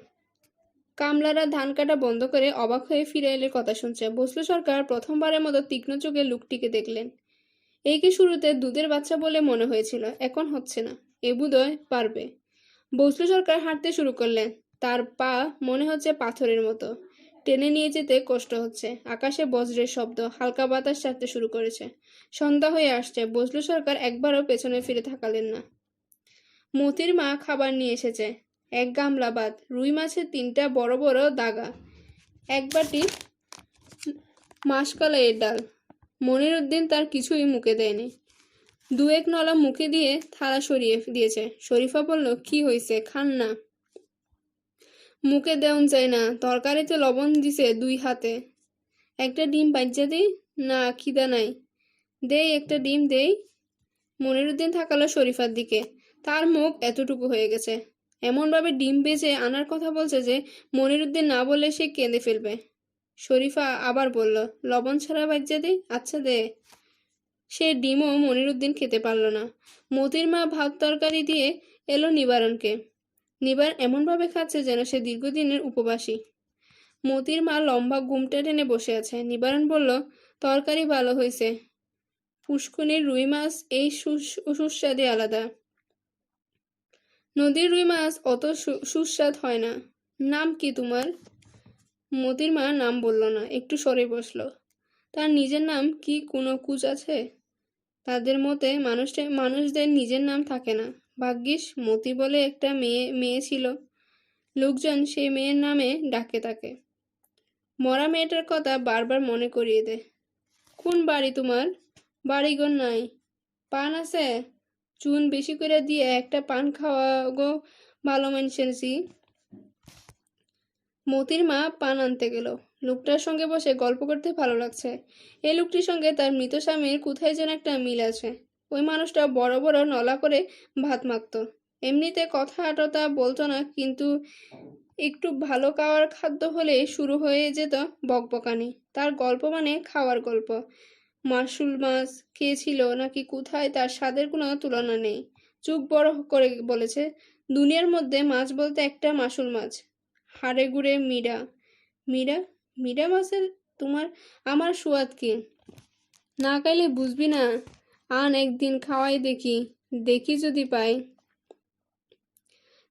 কামলারা ধান কাটা বন্ধ করে অবাক হয়ে ফিরে এলে কথা শুনছে। বসলু সরকার প্রথমবারের মতো তীক্ষ্ণ চোখে লোকটিকে দেখলেন। এই কি শুরুতে দুধের বাচ্চা বলে মনে হয়েছিল, এখন হচ্ছে না। এ বুধয় পারবে। বসলু সরকার হাঁটতে শুরু করলেন। তার পা মনে হচ্ছে পাথরের মতো, টেনে নিয়ে যেতে কষ্ট হচ্ছে। আকাশে বজ্রের শব্দ, হালকা বাতাস ছাড়তে শুরু করেছে। সন্ধ্যা হয়ে আসছে। বসলু সরকার একবারও পেছনে ফিরে তাকালেন না। মতির মা খাবার নিয়ে এসেছে। এক গামলা ভাত, রুই মাছের 3টা বড় বড় দাগা, এক বাটি মাসকলাইয়ের ডাল। মনিরুদ্দিন তার কিছুই মুখে দেয়নি। 2-1 নলা মুখে দিয়ে থালা সরিয়ে দিয়েছে। শরীফা বলল, কি হয়েছে, খান না। মুখে দেওন চাই না, তরকারিতে লবণ দিছে 2 হাতে। একটা ডিম বাজ্যা দিই না, খিদা নাই। দেই একটা ডিম দেই। মনিরুদ্দিন তাকালো শরীফার দিকে। তার মুখ এতটুকু হয়ে গেছে। এমনভাবে ডিম বেজে আনার কথা বলছে যে মনিরুদ্দিন না বললে সে কেঁদে ফেলবে। শরীফা আবার বলল, লবণ ছাড়া বাজ্যা দিই, আচ্ছা দে। সে ডিমও মনিরুদ্দিন খেতে পারল না। মতির মা ভাত তরকারি দিয়ে এলো নিবারণকে। নিবারণ এমনভাবে খাচ্ছে যেন সে দীর্ঘদিনের উপবাসী। মতির মা লম্বা ঘুমটা টেনে বসে আছে। নিবারণ বলল, তরকারি ভালো হয়েছে। পুষ্কনির রুই মাছ এই সুস্বাদে আলাদা। নদীর রুই মাছ অত সুস্বাদ হয় না। নাম কি তোমার? মতির মা নাম বলল না, একটু সরে বসল। তার নিজের নাম কি কোনো কুচ আছে? তাদের মতে মানুষদের নিজের নাম থাকে না। ভাগ্যিস মতি বলে একটা মেয়ে ছিল, লোকজন সেই মেয়ের নামে ডাকে তাকে। মরা মেয়েটার কথা বারবার মনে করিয়ে দে। কোন বাড়ি তোমার? বাড়িঘর নাই। পান আছে? চুন বেশি করে দিয়ে একটা পান খাওয়া গো, ভালো মানুষেছি। মতির মা পান আনতে গেল। লোকটার সঙ্গে বসে গল্প করতে ভালো লাগছে। এই লোকটির সঙ্গে তার মৃত স্বামীর কোথায় যেন একটা মিল আছে। ওই মানুষটা বড় বড় নলা করে ভাত মাখত। এমনিতে কথা টথা বলতো না, কিন্তু একটু ভালো খাওয়ার খাদ্য হলে শুরু হয়ে যেত বকবকানি। তার গল্প মানে খাওয়ার গল্প। মাসুল মাছ খেয়েছিল নাকি কোথায়, তার স্বাদের কোনো তুলনা নেই। চোখ বড় করে বলেছে, দুনিয়ার মধ্যে মাছ বলতে একটা মাসুল মাছ, হাড়ে গুড়ে মীরা। মীরা? মীরা মাছের তোমার আমার সুয়াদ কি? না খাইলে বুঝবি না। আন একদিন খাওয়াই দেখি, দেখি যদি পাই।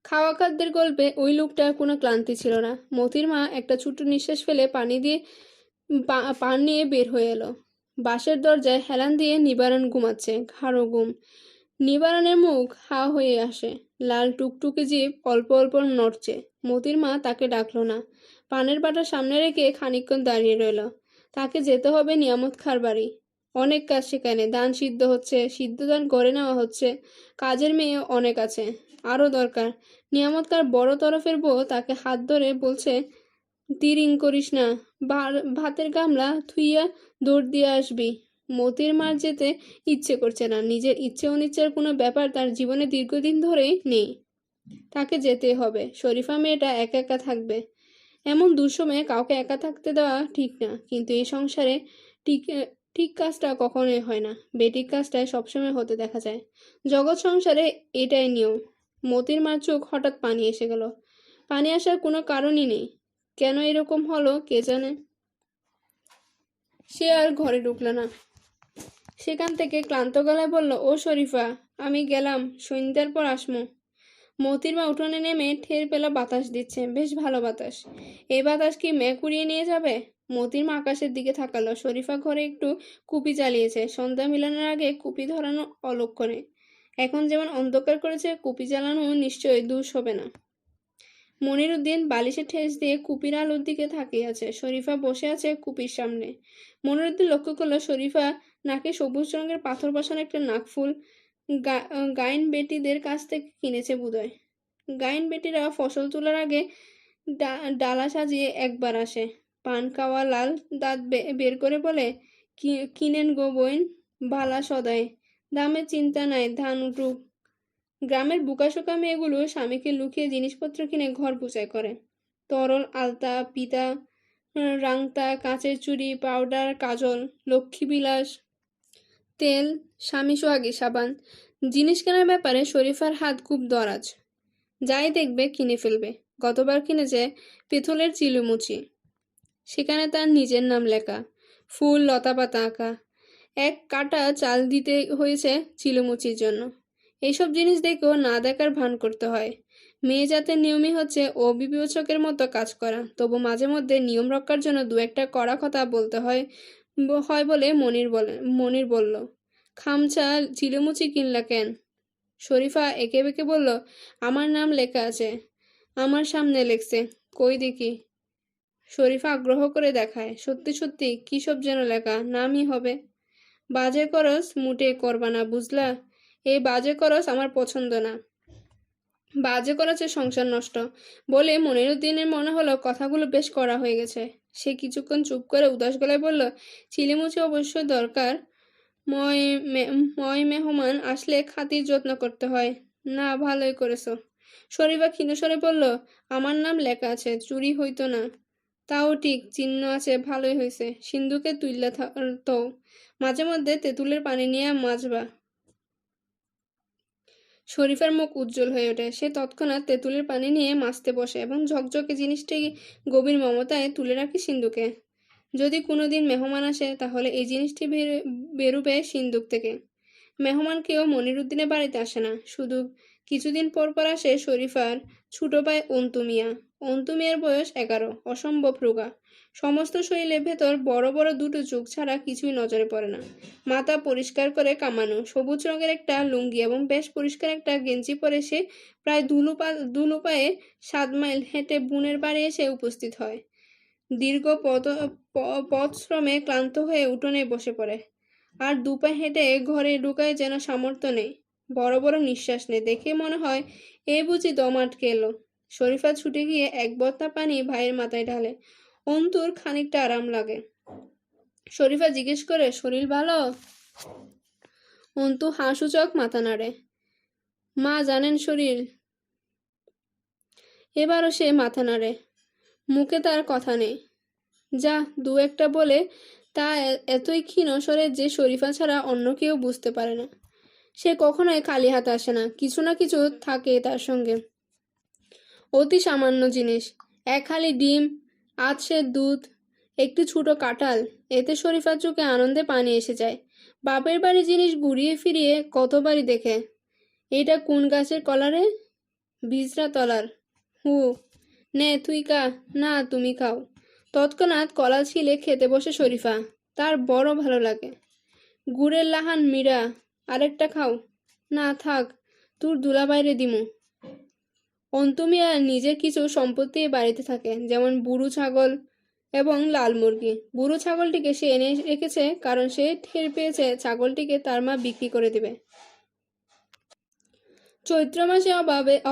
খাওয়া খাদ্যের গল্পে ওই লোকটার কোনো ক্লান্তি ছিল না। মতির মা একটা ছোট্ট নিঃশ্বাস ফেলে পানি দিয়ে পান নিয়ে বের হয়ে এলো। বাসের দরজায় হেলান দিয়ে নিবারণ ঘুমাচ্ছে, ঘাড় ঘুম। নিবারণের মুখ হা হয়ে আসে, লাল টুকটুকে জিভ অল্প অল্প নড়ছে। মতির মা তাকে ডাকলো না। পানের বাটা সামনে রেখে খানিকক্ষণ দাঁড়িয়ে রইল। তাকে যেতে হবে নিয়ামত খাঁর বাড়ি। অনেক কাজ সেখানে, ধান সিদ্ধ হচ্ছে, সিদ্ধ ধান করে নেওয়া হচ্ছে। কাজের মেয়ে অনেক আছে, আরও দরকার। নিয়ামত খাঁর বড় তরফের বউ তাকে হাত ধরে বলছে, তিরিং করিস না, ভাতের গামলা থুইয়া দৌড় দিয়ে আসবি। মতির মার যেতে ইচ্ছে করছে না। নিজের ইচ্ছে অনিচ্ছার কোনো ব্যাপার তার জীবনে দীর্ঘদিন ধরেই নেই। তাকে যেতে হবে। শরীফা মেয়েটা একা একা থাকবে। এমন দুঃসময়ে কাউকে একা থাকতে দেওয়া ঠিক না, কিন্তু এই সংসারে ঠিক ঠিক কাজটা কখনোই হয় না। বেঠিক কাজটাই সবসময় হতে দেখা যায়। জগৎ সংসারে এটাই নিয়ম। মতির মার চোখ হঠাৎ পানি এসে গেল। পানি আসার কোনো কারণই নেই। কেন এরকম হলো কে জানে। সে আর ঘরে ঢুকল না। সেখান থেকে ক্লান্ত গলায় বলল, ও শরীফা, আমি গেলাম, সন্ধ্যার পর আসমু। মতির মা উঠোনে নেমে ঠের পেলা বাতাস দিচ্ছে, বেশ ভালো বাতাস। এই বাতাস কি মেঘ উড়িয়ে নিয়ে যাবে? মতির মা আকাশের দিকে তাকালো। শরীফা ঘরে একটু কুপি জ্বালিয়েছে। সন্ধ্যা মিলানোর আগে কুপি ধরানো অলক্ষণে। এখন যেমন অন্ধকার করেছে, কুপি জ্বালানো নিশ্চয়ই দুষ হবে না। মনিরুদ্দিন বালিশে ঠেস দিয়ে কুপির আলোর দিকে তাকিয়ে আছে। শরীফা বসে আছে কুপির সামনে। মনিরুদ্দিন লক্ষ্য করলো শরীফা নাকে সবুজ রঙের পাথর বসানো একটা নাকফুল গাইন বেটিদের কাছ থেকে কিনেছে বোধহয়। গাইন বেটিরা ফসল তোলার আগে ডালা সাজিয়ে একবার আসে। পান খাওয়া লাল দাঁত বের করে বলে, কিনেন গো বইন, ভালা সদাই, দামের চিন্তা নাই, ধান উঠুক। গ্রামের বুকাশোকা মেয়েগুলো স্বামীকে লুকিয়ে জিনিসপত্র কিনে ঘর পূজায় করে। তরল আলতা, পিতা, রাংতা, কাঁচের চুড়ি, পাউডার, কাজল, লক্ষ্মীবিলাস, তেল, স্বামী সোহাগী সাবান, জিনিস কেনার ব্যাপারে শরীফার হাত খুব দরাজ। যাই দেখবে কিনে ফেলবে। গতবার কিনেছে পেথলের চিলুমুচি, সেখানে তার নিজের নাম লেখা, ফুল লতাপাতা আঁকা। এক কাটা চাল দিতে হয়েছে চিলুমুচির জন্য। এইসব জিনিস দেখেও না দেখার ভান করতে হয়। মেয়ে জাতের নিয়মই হচ্ছে অবিবেচকের মতো কাজ করা। তবু মাঝে মধ্যে নিয়ম রক্ষার জন্য দু একটা কড়া কথা বলতে হয় বলে মনির বলল, খামচা চিলুমুচি কিনলা কেন? শরীফা একে বেঁকে বলল, আমার নাম লেখা আছে। আমার সামনে লেখছে, কই দেখি। শরীফা আগ্রহ করে দেখায়, সত্যি সত্যি কি সব যেন লেখা, নামই হবে। বাজে খরচ মোটেই করবা না, বুঝলা? এই বাজে খরচ আমার পছন্দ না। বাজে করেছে সংসার নষ্ট। বলে মনিরুদ্দিনের মনে হলো কথাগুলো বেশ কড়া হয়ে গেছে। সে কিছুক্ষণ চুপ করে উদাস গলায় বলল, চিলিমুচি অবশ্যই দরকার। ময় মেহমান আসলে খাতির যত্ন করতে হয়। না, ভালোই করেছো। শরীফা ক্ষীণস্বরে বলল, আমার নাম লেখা আছে, চুরি হইতো না। তাও ঠিক, চিহ্ন আছে, ভালোই হয়েছে। সিন্ধুকে তুইলা তো মাঝে মধ্যে তেঁতুলের পানি নিয়ে মাজবা। শরীফার মুখ উজ্জ্বল হয়ে ওঠে। সে তৎক্ষণাৎ তেঁতুলের পানি নিয়ে মাজতে বসে এবং ঝকঝকে জিনিসটি গভীর মমতায় তুলে রাখে সিন্ধুকে। যদি কোনোদিন মেহমান আসে তাহলে এই জিনিসটি বেরুবে সিন্ধুক থেকে। মেহমান কেউ মনিরুদ্দিনের বাড়িতে আসে না, শুধু কিছুদিন পর পর আসে শরীফার ছোট ভাই অন্তু মিয়া। অন্তু মিয়ার বয়স 11, অসম্ভব রোগা। সমস্ত শরীরের ভেতর বড় বড় দুটো চোখ ছাড়া কিছুই নজরে পড়ে না। মাথা পরিষ্কার করে কামানো, সবুজ রঙের একটা লুঙ্গি এবং বেশ পরিষ্কার একটা গেঞ্জি পরে সে প্রায় দুলু পায়ে 7 মাইল হেঁটে বোনের বাড়ি এসে উপস্থিত হয়। দীর্ঘ পথশ্রমে ক্লান্ত হয়ে উঠোনে বসে পড়ে। আর দুপা হেঁটে ঘরে ঢুকায় যেন সামর্থ্য নেই। বড় বড় নিঃশ্বাস নেয়। দেখে মনে হয় এ বুঝি দম আটকে এলো। শরীফা ছুটে গিয়ে এক বত্তা পানি ভাইয়ের মাথায় ঢালে। অন্তুর খানিকটা আরাম লাগে। শরীফা জিজ্ঞেস করে, শরীর ভালো? অন্তু হাসুচক মাথা নাড়ে। মা জানেন শরীর। এবারও সে মাথা নাড়ে। মুখে তার কথা নেই। যা দু একটা বলে তা এতই ক্ষীণ স্বরে যে শরীফা ছাড়া অন্য কেউ বুঝতে পারে না। সে কখনোই খালি হাতে আসে না, কিছু না কিছু থাকে তার সঙ্গে। অতি সামান্য জিনিস, এক হালি ডিম, আধসের দুধ, একটি ছোট কাঁঠাল, এতে শরীফার চোখে আনন্দে পানি এসে যায়। বাপের বাড়ি জিনিস ঘুরিয়ে ফিরিয়ে কতবারই দেখে। এটা কোন গাছের কলারে? বিজরা তলার। হু, নে তুই কা। না, তুমি খাও। তৎক্ষণাৎ কলা ছিলে খেতে বসে শরীফা। তার বড় ভালো লাগে। গুড়ের লাহান মীরা, আরেকটা খাও। না থাক, তোর দুলাভাইরে দিমু। অন্তু মিয়া নিজের কিছু সম্পত্তি বাড়িতে থাকে, যেমন বুড়ো ছাগল এবং লাল মুরগি। বুড়ো ছাগলটিকে সে এনে রেখেছে কারণ সে টের পেয়েছে ছাগলটিকে তার মা বিক্রি করে দেবে। চৈত্র মাসে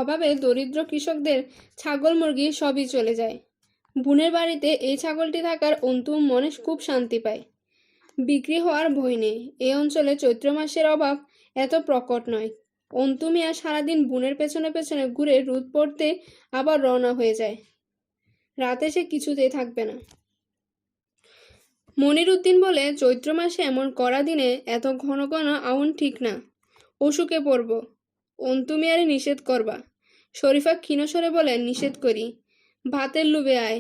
অভাবে দরিদ্র কৃষকদের ছাগল মুরগি সবই চলে যায়। বোনের বাড়িতে এই ছাগলটি থাকার অন্তু মনে খুব শান্তি পায়। বিক্রি হওয়ার ভয় নেই। এই অঞ্চলে চৈত্র মাসের অভাব এত প্রকট নয়। অন্তু মিয়া সারাদিন বোনের পেছনে পেছনে ঘুরে রোদ পড়তে আবার রওনা হয়ে যায়। রাতে সে কিছুতেই থাকবে না। মনিরুদ্দিন বলে, চৈত্র মাসে এমন কড়া দিনে এত ঘন ঘন আউন ঠিক না, অসুখে পড়ব। অন্তু মিয়ারে নিষেধ করবা। শরীফা ক্ষীণস্বরে বলে, নিষেধ করি? ভাতের লোভে আয়।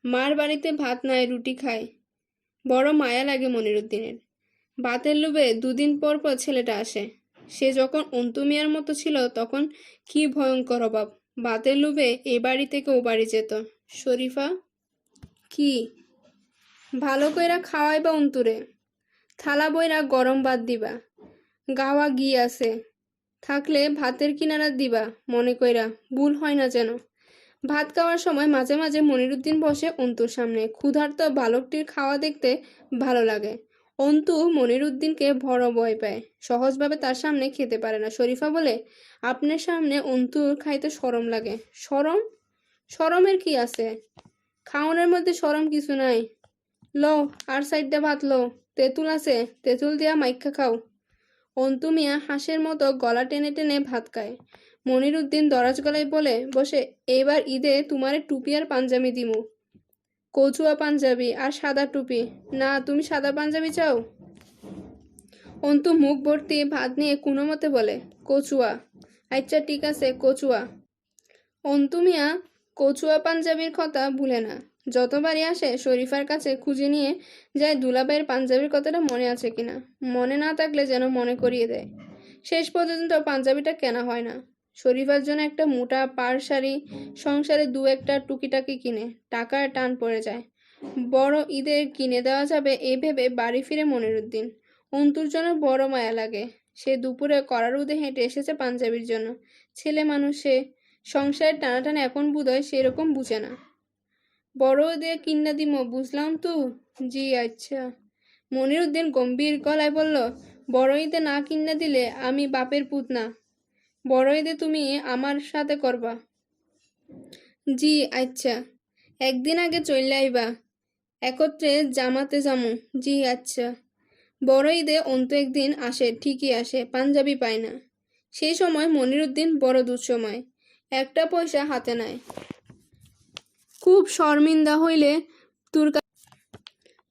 মার বাড়িতে ভাত নাই, রুটি খায়। বড় মায়া লাগে মনিরুদ্দিনের। ভাতের লোভে দুদিন পর পর ছেলেটা আসে। সে যখন অন্তু মিয়ার মতো ছিল তখন কি ভয়ঙ্কর অভাব। ভাতের লোভে এ বাড়ি থেকে ও বাড়ি যেত। শরীফা, কি ভালো কইরা খাওয়াইবা অন্তুরে? থালা বইরা গরম ভাত দিবা। গাওয়া ঘি আছে, থাকলে ভাতের কিনারা দিবা মনে কইরা, ভুল হয় না যেন। ভাত খাওয়ার সময় মাঝে মাঝে মনিরুদ্দিন বসে অন্তুর সামনে। ক্ষুধার্ত বালকটির খাওয়া দেখতে ভালো লাগে। অন্তু মনিরুদ্দিনকে বড় ভয় পায়, সহজভাবে তার সামনে খেতে পারে না। শরীফা বলে, আপনার সামনে অন্তুর খাইতে শরম লাগে। শরম? শরমের কি আছে? খাওয়ানোর মধ্যে শরম কিছু নাই। লো, আর সাইডটা ভাত লো। তেঁতুল আছে, তেঁতুল দিয়া মাইখা খাও। অন্তু মিয়া হাঁসের মতো গলা টেনে টেনে ভাত খায়। মনিরুদ্দিন দরাজ গলায় বলে বসে, এবার ঈদে তোমারে টুপি আর পাঞ্জাবি দিমু। কচুয়া পাঞ্জাবি আর সাদা টুপি। না, তুমি সাদা পাঞ্জাবি চাও? অন্তু মুখ ভর্তি ভাত নিয়ে কোনো মতে বলে, কচুয়া। আচ্ছা ঠিক আছে, কচুয়া। অন্তু মিয়া কচুয়া পাঞ্জাবির কথা ভুলে না। যতবারই আসে শরীফার কাছে খুঁজে নিয়ে যায় দুলাভাইয়ের পাঞ্জাবির কথাটা মনে আছে কিনা। মনে না থাকলে যেন মনে করিয়ে দেয়। শেষ পর্যন্ত পাঞ্জাবিটা কেনা হয় না। শরীফার জন্য একটা মোটা পাড় শাড়ি, সংসারে দু একটা টুকিটাকি কিনে টাকার টান পড়ে যায়। বড় ঈদে কিনে দেওয়া যাবে এই ভেবে বাড়ি ফিরে মনিরুদ্দিন। অন্তুর জন্য বড় মায়া লাগে। সে দুপুরে কড়া রোদে হেঁটে এসেছে পাঞ্জাবির জন্য। ছেলে মানুষ সে, সংসারের টানাটানি এখন বোধহয় সেরকম বুঝে না। বড় ঈদে কিন্না দিমো বুঝলাম তো। জি আচ্ছা। মনিরুদ্দিন গম্ভীর গলায় বলল, বড় ঈদে না কিন্না দিলে আমি বাপের পুত না। বড় ঈদে তুমি আমার সাথে করবা। জি আচ্ছা। একদিন আগে চলে আইবা, একত্রে জামাতে যামু। জি আচ্ছা। বড় ঈদে অন্তু একদিন আসে, ঠিকই আসে, পাঞ্জাবি পায় না। সেই সময় মনিরুদ্দিন বড় দুঃসময়, একটা পয়সা হাতে নাই। খুব শর্মিন্দা হইলে তোর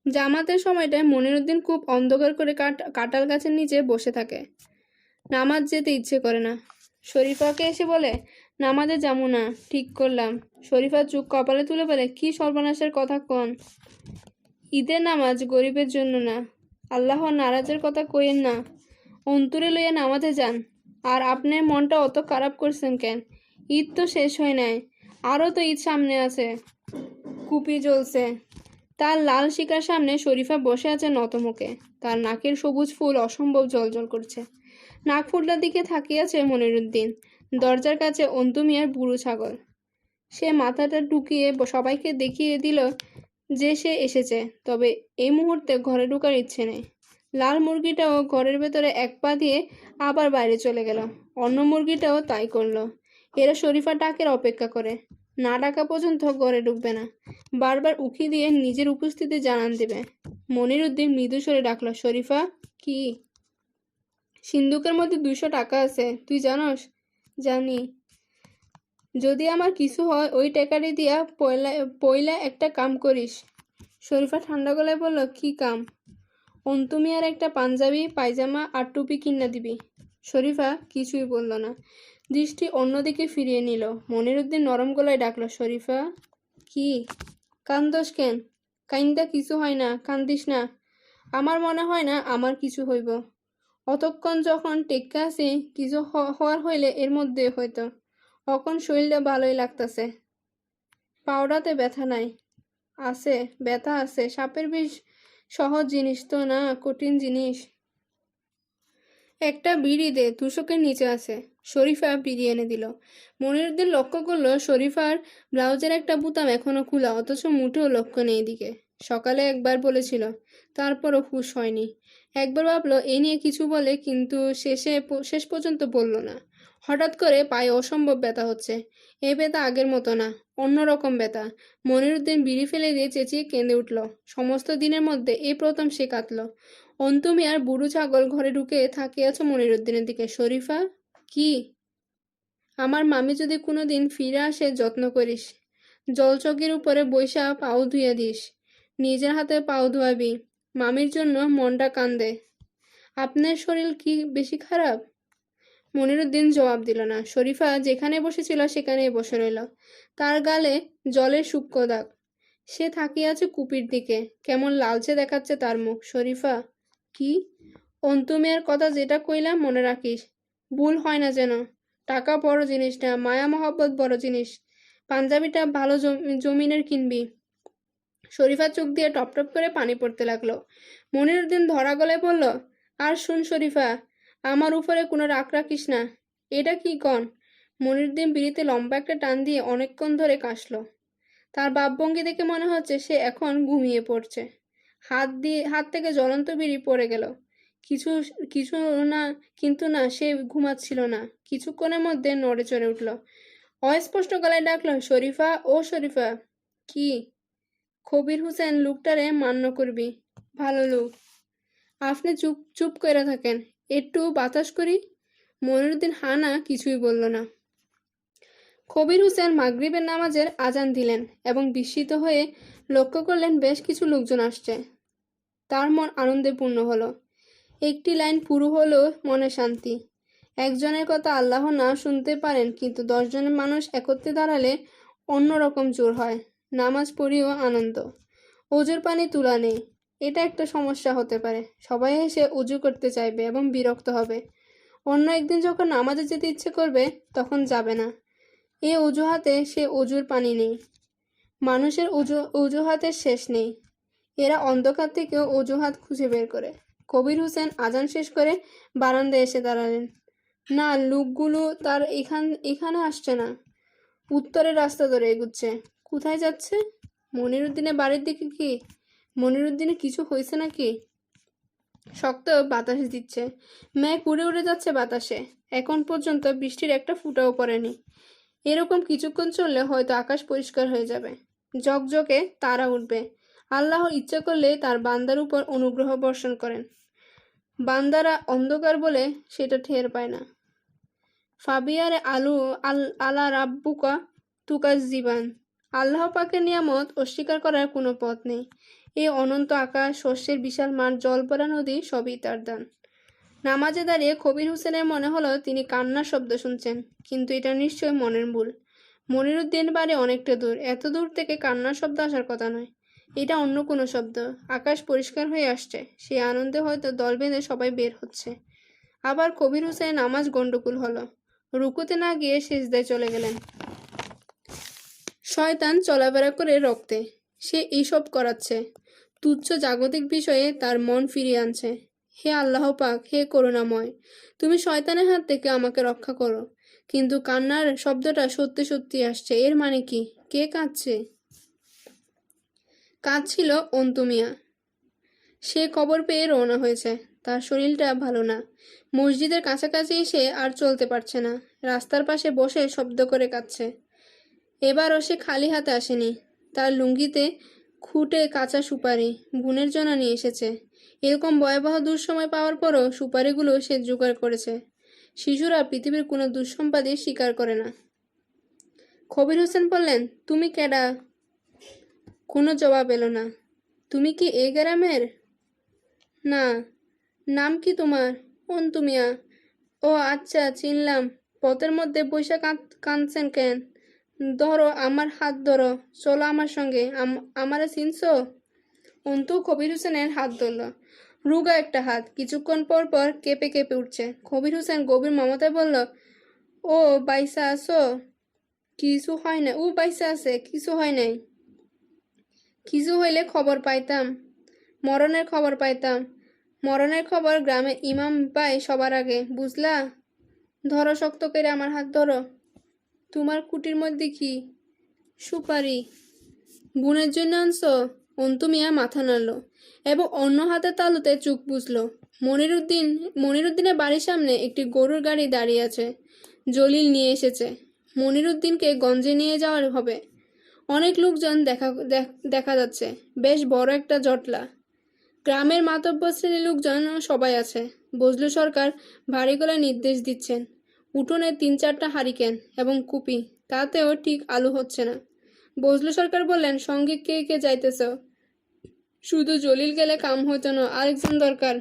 জামাতের সময়টায় মনিরুদ্দিন খুব অন্ধকার করে কাঁঠাল গাছের নিচে বসে থাকে। নামাজ যেতে ইচ্ছে করে না। শরীফাকে এসে বলে, নামাজে যাবো না, ঠিক করলাম। শরীফা চোখ কপালে তুলে বলে, কি সর্বনাশের কথা কন। ঈদের নামাজ গরিবের জন্য না, আল্লাহর নারাজের কথা কইেন না। অন্তরে লইয়া নামাজে যান। আর আপনার মনটা অত খারাপ করছেন কেন? ঈদ তো শেষ হয় নাই, আরও তো ঈদ সামনে আছে। কুপি জ্বলছে। তার লাল শিকার সামনে শরীফা বসে আছে নতমুখে। তার নাকের সবুজ ফুল অসম্ভব জ্বলজ্বল করছে। নাক ফুটলার দিকে তাকিয়ে আছে মনিরুদ্দিন। দরজার কাছে অন্তু মিয়ার বুড়ো ছাগল। সে মাথাটা ঢুকিয়ে সবাইকে দেখিয়ে দিল যে সে এসেছে, তবে এই মুহূর্তে ঘরে ঢোকার ইচ্ছে নেই। লাল মুরগিটাও ঘরের ভেতরে এক পা দিয়ে আবার বাইরে চলে গেল। অন্য মুরগিটাও তাই করলো। এরা শরীফা ডাকের অপেক্ষা করে। না ডাকা পর্যন্ত ঘরে ঢুকবে না। বারবার উকি দিয়ে নিজের উপস্থিতি জানান দেবে। মনিরুদ্দিন মৃদু স্বরে ডাকলো, শরীফা। কি? সিন্দুকের মধ্যে 200 টাকা আছে, তুই জানস? জানি। যদি আমার কিছু হয় ওই টাকাটি দিয়া পয়লা একটা কাম করিস। শরীফা ঠান্ডা গলায় বলল, কি কাম? অন্তু মিয়ার একটা পাঞ্জাবি, পায়জামা আর টুপি কিনা দিবি। শরীফা কিছুই বলল না, দৃষ্টি অন্যদিকে ফিরিয়ে নিল। মনিরুদ্দিন নরম গলায় ডাকলো, শরীফা। কি? কান্দস কেন? কাইন্দা কিছু হয় না, কান্দিস না। আমার মনে হয় না আমার কিছু হইব। অতক্ষণ যখন টেক্কা আছি, কিছু হওয়ার হইলে এর মধ্যে হয়তো। এখন শরীরটা ভালোই লাগতেছে। পাউডাতে ব্যথা নাই। আছে, ব্যথা আছে। সাপের বিষ সহজ জিনিস তো না, কঠিন জিনিস। একটা বিড়ি দে, তুষকের নিচে আছে। শরীফা বিড়ি এনে দিল। মনিরুদ্দিন লক্ষ্য করলো শরীফার ব্লাউজের একটা বোতাম এখনো খোলা, অথচ মুঠেও লক্ষ্য নেই দিকে। সকালে একবার বলেছিল, তারপরও হুঁশ হয়নি। একবার ভাবলো এ নিয়ে কিছু বলে, কিন্তু শেষ পর্যন্ত বলল না। হঠাৎ করে পায়ে অসম্ভব ব্যথা হচ্ছে। এ ব্যথা আগের মতো না, অন্যরকম ব্যথা। মনিরুদ্দিন বিড়ি ফেলে দিয়ে চেঁচিয়ে কেঁদে উঠল। সমস্ত দিনের মধ্যে এই প্রথম সে কাঁদল। অন্তু মিয়ার বুড়ো ছাগল ঘরে ঢুকে থাকিয়ে আছে মনিরুদ্দিনের দিকে। শরীফা। কি? আমার মামি যদি কোনোদিন ফিরে আসে যত্ন করিস। জলচকির উপরে বৈশা পাও ধুয়ে দিস। নিজের হাতে পাও ধোয়াবি। মামির জন্য মনটা কান্দে। আপনার শরীর কি বেশি খারাপ? মনিরুদ্দিন জবাব দিল না। শরীফা যেখানে বসেছিল সেখানেই বসে রইল। তার গালে জলের সূক্ষ্ম দাগ। সে তাকিয়ে আছে কুপির দিকে। কেমন লালচে দেখাচ্ছে তার মুখ। শরীফা। কি? অন্তু মিয়ার কথা যেটা কইলাম মনে রাখিস। ভুল হয় না যেন। টাকা বড় জিনিস না, মায়া মহব্বত বড় জিনিস। পাঞ্জাবিটা ভালো জমিনের কিনবি। শরীফা চোখ দিয়ে টপ টপ করে পানি পড়তে লাগলো। মনিরুদ্দিন ধরা গলায় বলল, আর শুন শরীফা, আমার উপরে কোনো রাগ রাখিস না। এটা কি কন? মনিরুদ্দিন বিড়িতে লম্বা একটা টান দিয়ে অনেকক্ষণ ধরে কাশলো। তার ভাবভঙ্গি দেখে মনে হচ্ছে সে এখন ঘুমিয়ে পড়ছে। হাত থেকে জ্বলন্ত বিড়ি পড়ে গেল। কিছু কিছু না, কিন্তু না, সে ঘুমাচ্ছিল না। কিছুক্ষণের মধ্যে নড়ে চড়ে উঠল। অস্পষ্ট গলায় ডাকলো, শরীফা, ও শরীফা। কি? কবির হোসেন লোকটারে মান্য করবি। ভালো লোক। আপনি চুপ চুপ করে থাকেন, একটু বাতাস করি। মনিরুদ্দিন হানা কিছুই বলল না। কবির হোসেন মাগরিবের নামাজের আজান দিলেন এবং বিস্মিত হয়ে লক্ষ্য করলেন বেশ কিছু লোকজন আসছে। তার মন আনন্দে পূর্ণ হলো। একটি লাইন পুরো হলেও মনে শান্তি। একজনের কথা আল্লাহ না শুনতে পারেন, কিন্তু 10 জনের মানুষ একত্রে দাঁড়ালে অন্যরকম জোর হয়। নামাজ পড়িও আনন্দ। অজুর পানি তুলা নেই, এটা একটা সমস্যা হতে পারে। সবাই এসে উজু করতে চাইবে এবং বিরক্ত হবে। অন্য একদিন যখন নামাজে যেতে ইচ্ছে করবে তখন যাবে না। এ অজুহাতে সে অজুর পানি নেই। মানুষের অজুহাতের শেষ নেই। এরা অন্ধকার থেকেও অজুহাত খুঁজে বের করে। কবির হোসেন আজান শেষ করে বারান্দায় এসে দাঁড়ালেন। না, লোকগুলো তার এখানে আসছে না। উত্তরের রাস্তা ধরে এগুচ্ছে। কোথায় যাচ্ছে? মনিরুদ্দিনের বাড়ির দিকে। কি মনিরুদ্দিনের কিছু হয়েছে নাকি? শক্ত বাতাস দিচ্ছে, মেঘ উড়ে উড়ে যাচ্ছে বাতাসে। এখন পর্যন্ত বৃষ্টির একটা ফোঁটাও পড়েনি। এরকম কিছুক্ষণ চললে হয়তো আকাশ পরিষ্কার হয়ে যাবে, ঝকঝকে তারা উঠবে। আল্লাহ ইচ্ছা করলে তার বান্দার উপর অনুগ্রহ বর্ষণ করেন। বান্দারা অন্ধকার বলে সেটা টের পায় না। ফাবিয়ারে আলা রাব্বুকা তুকাজ্জিবান। আল্লাহ পাকের নিয়ামত অস্বীকার করার কোনো পথ নেই। এই অনন্ত আকাশ, শস্যের বিশাল মাঠ, জলপড়া নদী সবই তার দান। নামাজে দাঁড়িয়ে কবির হোসেনের মনে হলো তিনি কান্নার শব্দ শুনছেন, কিন্তু এটা নিশ্চয়ই মনের ভুল। মনিরুদ্দিন বাড়ি অনেকটা দূর, এত দূর থেকে কান্নার শব্দ আসার কথা নয়। এটা অন্য কোনো শব্দ। আকাশ পরিষ্কার হয়ে আসছে, সেই আনন্দে হয়তো দল বেঁধে সবাই বের হচ্ছে। আবার কবির হোসেনের নামাজ গন্ডগোল হলো। রুকুতে না গিয়ে সিজদায় চলে গেলেন। শয়তান চলাফেরা করে রক্তে, সে এইসব করাচ্ছে। তুচ্ছ জাগতিক বিষয়ে তার মন ফিরিয়ে আনছে। হে আল্লাহ পাক, হে করুণাময়, তুমি শয়তানের হাত থেকে আমাকে রক্ষা করো। কিন্তু কান্নার শব্দটা সত্যি সত্যি আসছে। এর মানে কি? কে কাঁদছে? কাঁদছিল অন্তু মিয়া। সে খবর পেয়ে রওনা হয়েছে। তার শরীরটা ভালো না। মসজিদের কাছাকাছি এসে আর চলতে পারছে না। রাস্তার পাশে বসে শব্দ করে কাঁদছে। এবারও সে খালি হাতে আসেনি। তার লুঙ্গিতে খুঁটে কাঁচা সুপারি বোনের জন্য নিয়ে এসেছে। এরকম ভয়াবহ দুঃসময় পাওয়ার পরও সুপারিগুলো সে জোগাড় করেছে। শিশুরা পৃথিবীর কোনো দুঃসম্পাদই স্বীকার করে না। কবির হোসেন বললেন, তুমি কেডা? কোনো জবাব এলো না। তুমি কি এই গ্রামের? না। নাম কি তোমার? অন্তু মিয়া। ও আচ্ছা, চিনলাম। পথের মধ্যে বৈশা কাঁদছেন কেন? ধরো আমার হাত, ধরো, চলো আমার সঙ্গে। আমারে চিনছো? অন্তু কবির হোসেনের হাত ধরল। রুগা একটা হাত, কিছুক্ষণ পর পর কেঁপে কেঁপে উঠছে। কবির হোসেন গভীর মমতায় বলল, ও বাইসা আছো? কিছু হয় না। ও বাইসা আছে, কিছু হয় নাই। কিছু হইলে খবর পাইতাম। মরণের খবর পাইতাম। মরণের খবর গ্রামে ইমাম পায় সবার আগে, বুঝলা? ধরো, শক্ত করে আমার হাত ধরো। তোমার কুটির মধ্যে কি? সুপারি। বোনের জন্য আনছো? অন্তু মিয়া মাথা নাড়ল এবং অন্য হাতের তালুতে চোখ বুঝল। মনিরুদ্দিনের বাড়ির সামনে একটি গরুর গাড়ি দাঁড়িয়ে আছে। জলিল নিয়ে এসেছে। মনিরুদ্দিনকে গঞ্জে নিয়ে যাওয়ার হবে। অনেক লোকজন দেখা যাচ্ছে। বেশ বড় একটা জটলা। গ্রামের মাতব্বর শ্রেণীর লোকজন সবাই আছে। বজলু সরকার ভারী গলায় নির্দেশ দিচ্ছেন। উঠোনে 3-4টা হারিকেন এবং কুপি, তাতেও ঠিক আলু হচ্ছে না। বজলু সরকার বললেন, সঙ্গে কে কে যাইতেছ? শুধু জলিল গেলে কাম হইতো না, আরেকজন দরকার।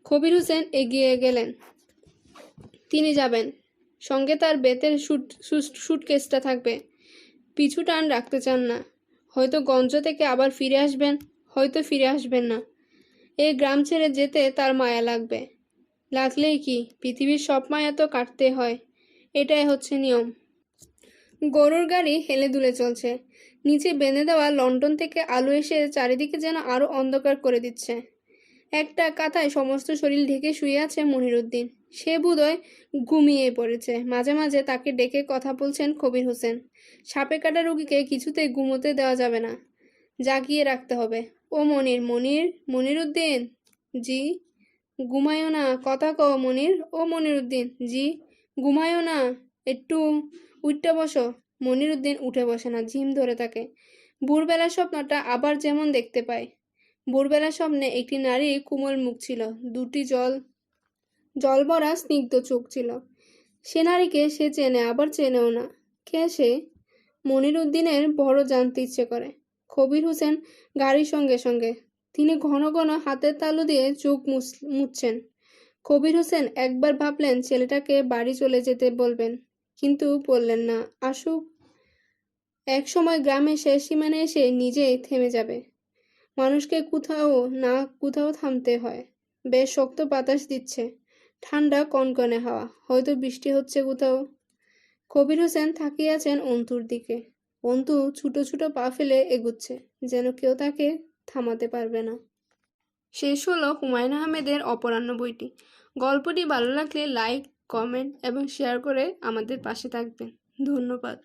কবির হোসেন এগিয়ে গেলেন। তিনি যাবেন। সঙ্গে তার বেতের সুটকেসটা থাকবে। পিছু টান রাখতে চান না। হয়তো গঞ্জ থেকে আবার ফিরে আসবেন, হয়তো ফিরে আসবেন না। এই গ্রাম ছেড়ে যেতে তার মায়া লাগবে। লাগলেই কি, পৃথিবীর সব মায়া তো কাটতে হয়। এটাই হচ্ছে নিয়ম। গরুর গাড়ি হেলে দুলে চলছে। নিচে বেঁধে দেওয়া লন্ডন থেকে আলো এসে চারিদিকে যেন আরো অন্ধকার করে দিচ্ছে। একটা কাঁথায় সমস্ত শরীর ঢেকে শুয়ে আছে মনিরুদ্দিন। সে বোধহয় ঘুমিয়ে পড়েছে। মাঝে মাঝে তাকে ডেকে কথা বলছেন কবির হোসেন। সাপে কাটা রোগীকে কিছুতেই ঘুমোতে দেওয়া যাবে না, জাগিয়ে রাখতে হবে। ও মনিরুদ্দিন। জি। ঘুমায়ও না, কথা কও মনির। ও মনিরুদ্দিন। জি। ঘুমায়ও না, একটু উঠতে বসো। মনিরুদ্দিন উঠে বসে না, ঝিম ধরে থাকে। ভোরবেলার স্বপ্নটা আবার যেমন দেখতে পায়। ভোরবেলার স্বপ্নে একটি নারী কোমল মুখ ছিল, দুটি জলভরা স্নিগ্ধ চোখ ছিল। সে নারীকে সে চেনে, আবার চেনেও না। কে সে? মনিরুদ্দিনের বড় জানতে ইচ্ছে করে। কবির হোসেন গাড়ির সঙ্গে সঙ্গে। তিনি ঘন ঘন হাতের তালু দিয়ে চোখ মুছছেন। কবির হোসেন একবার ভাবলেন ছেলেটাকে বাড়ি চলে যেতে বলবেন, কিন্তু বললেন না, আসুক। এক সময় গ্রামের শেষ সীমানায় এসে নিজেই থেমে যাবে। মানুষকে কোথাও না কোথাও থামতে হয়। বেশ শক্ত বাতাস দিচ্ছে, ঠান্ডা কনকনে হাওয়া, হয়তো বৃষ্টি হচ্ছে কোথাও। কবির হোসেন তাকিয়ে আছেন অন্তুর দিকে। অন্তু ছোট ছোট পা ফেলে এগুচ্ছে, যেন কেউ তাকে থামাতে পারবে না। শেষ হলো হুমায়ুন আহমেদের অপরাহ্ন বইটি। গল্পটি ভালো লাগলে লাইক, কমেন্ট এবং শেয়ার করে আমাদের পাশে থাকবেন। ধন্যবাদ।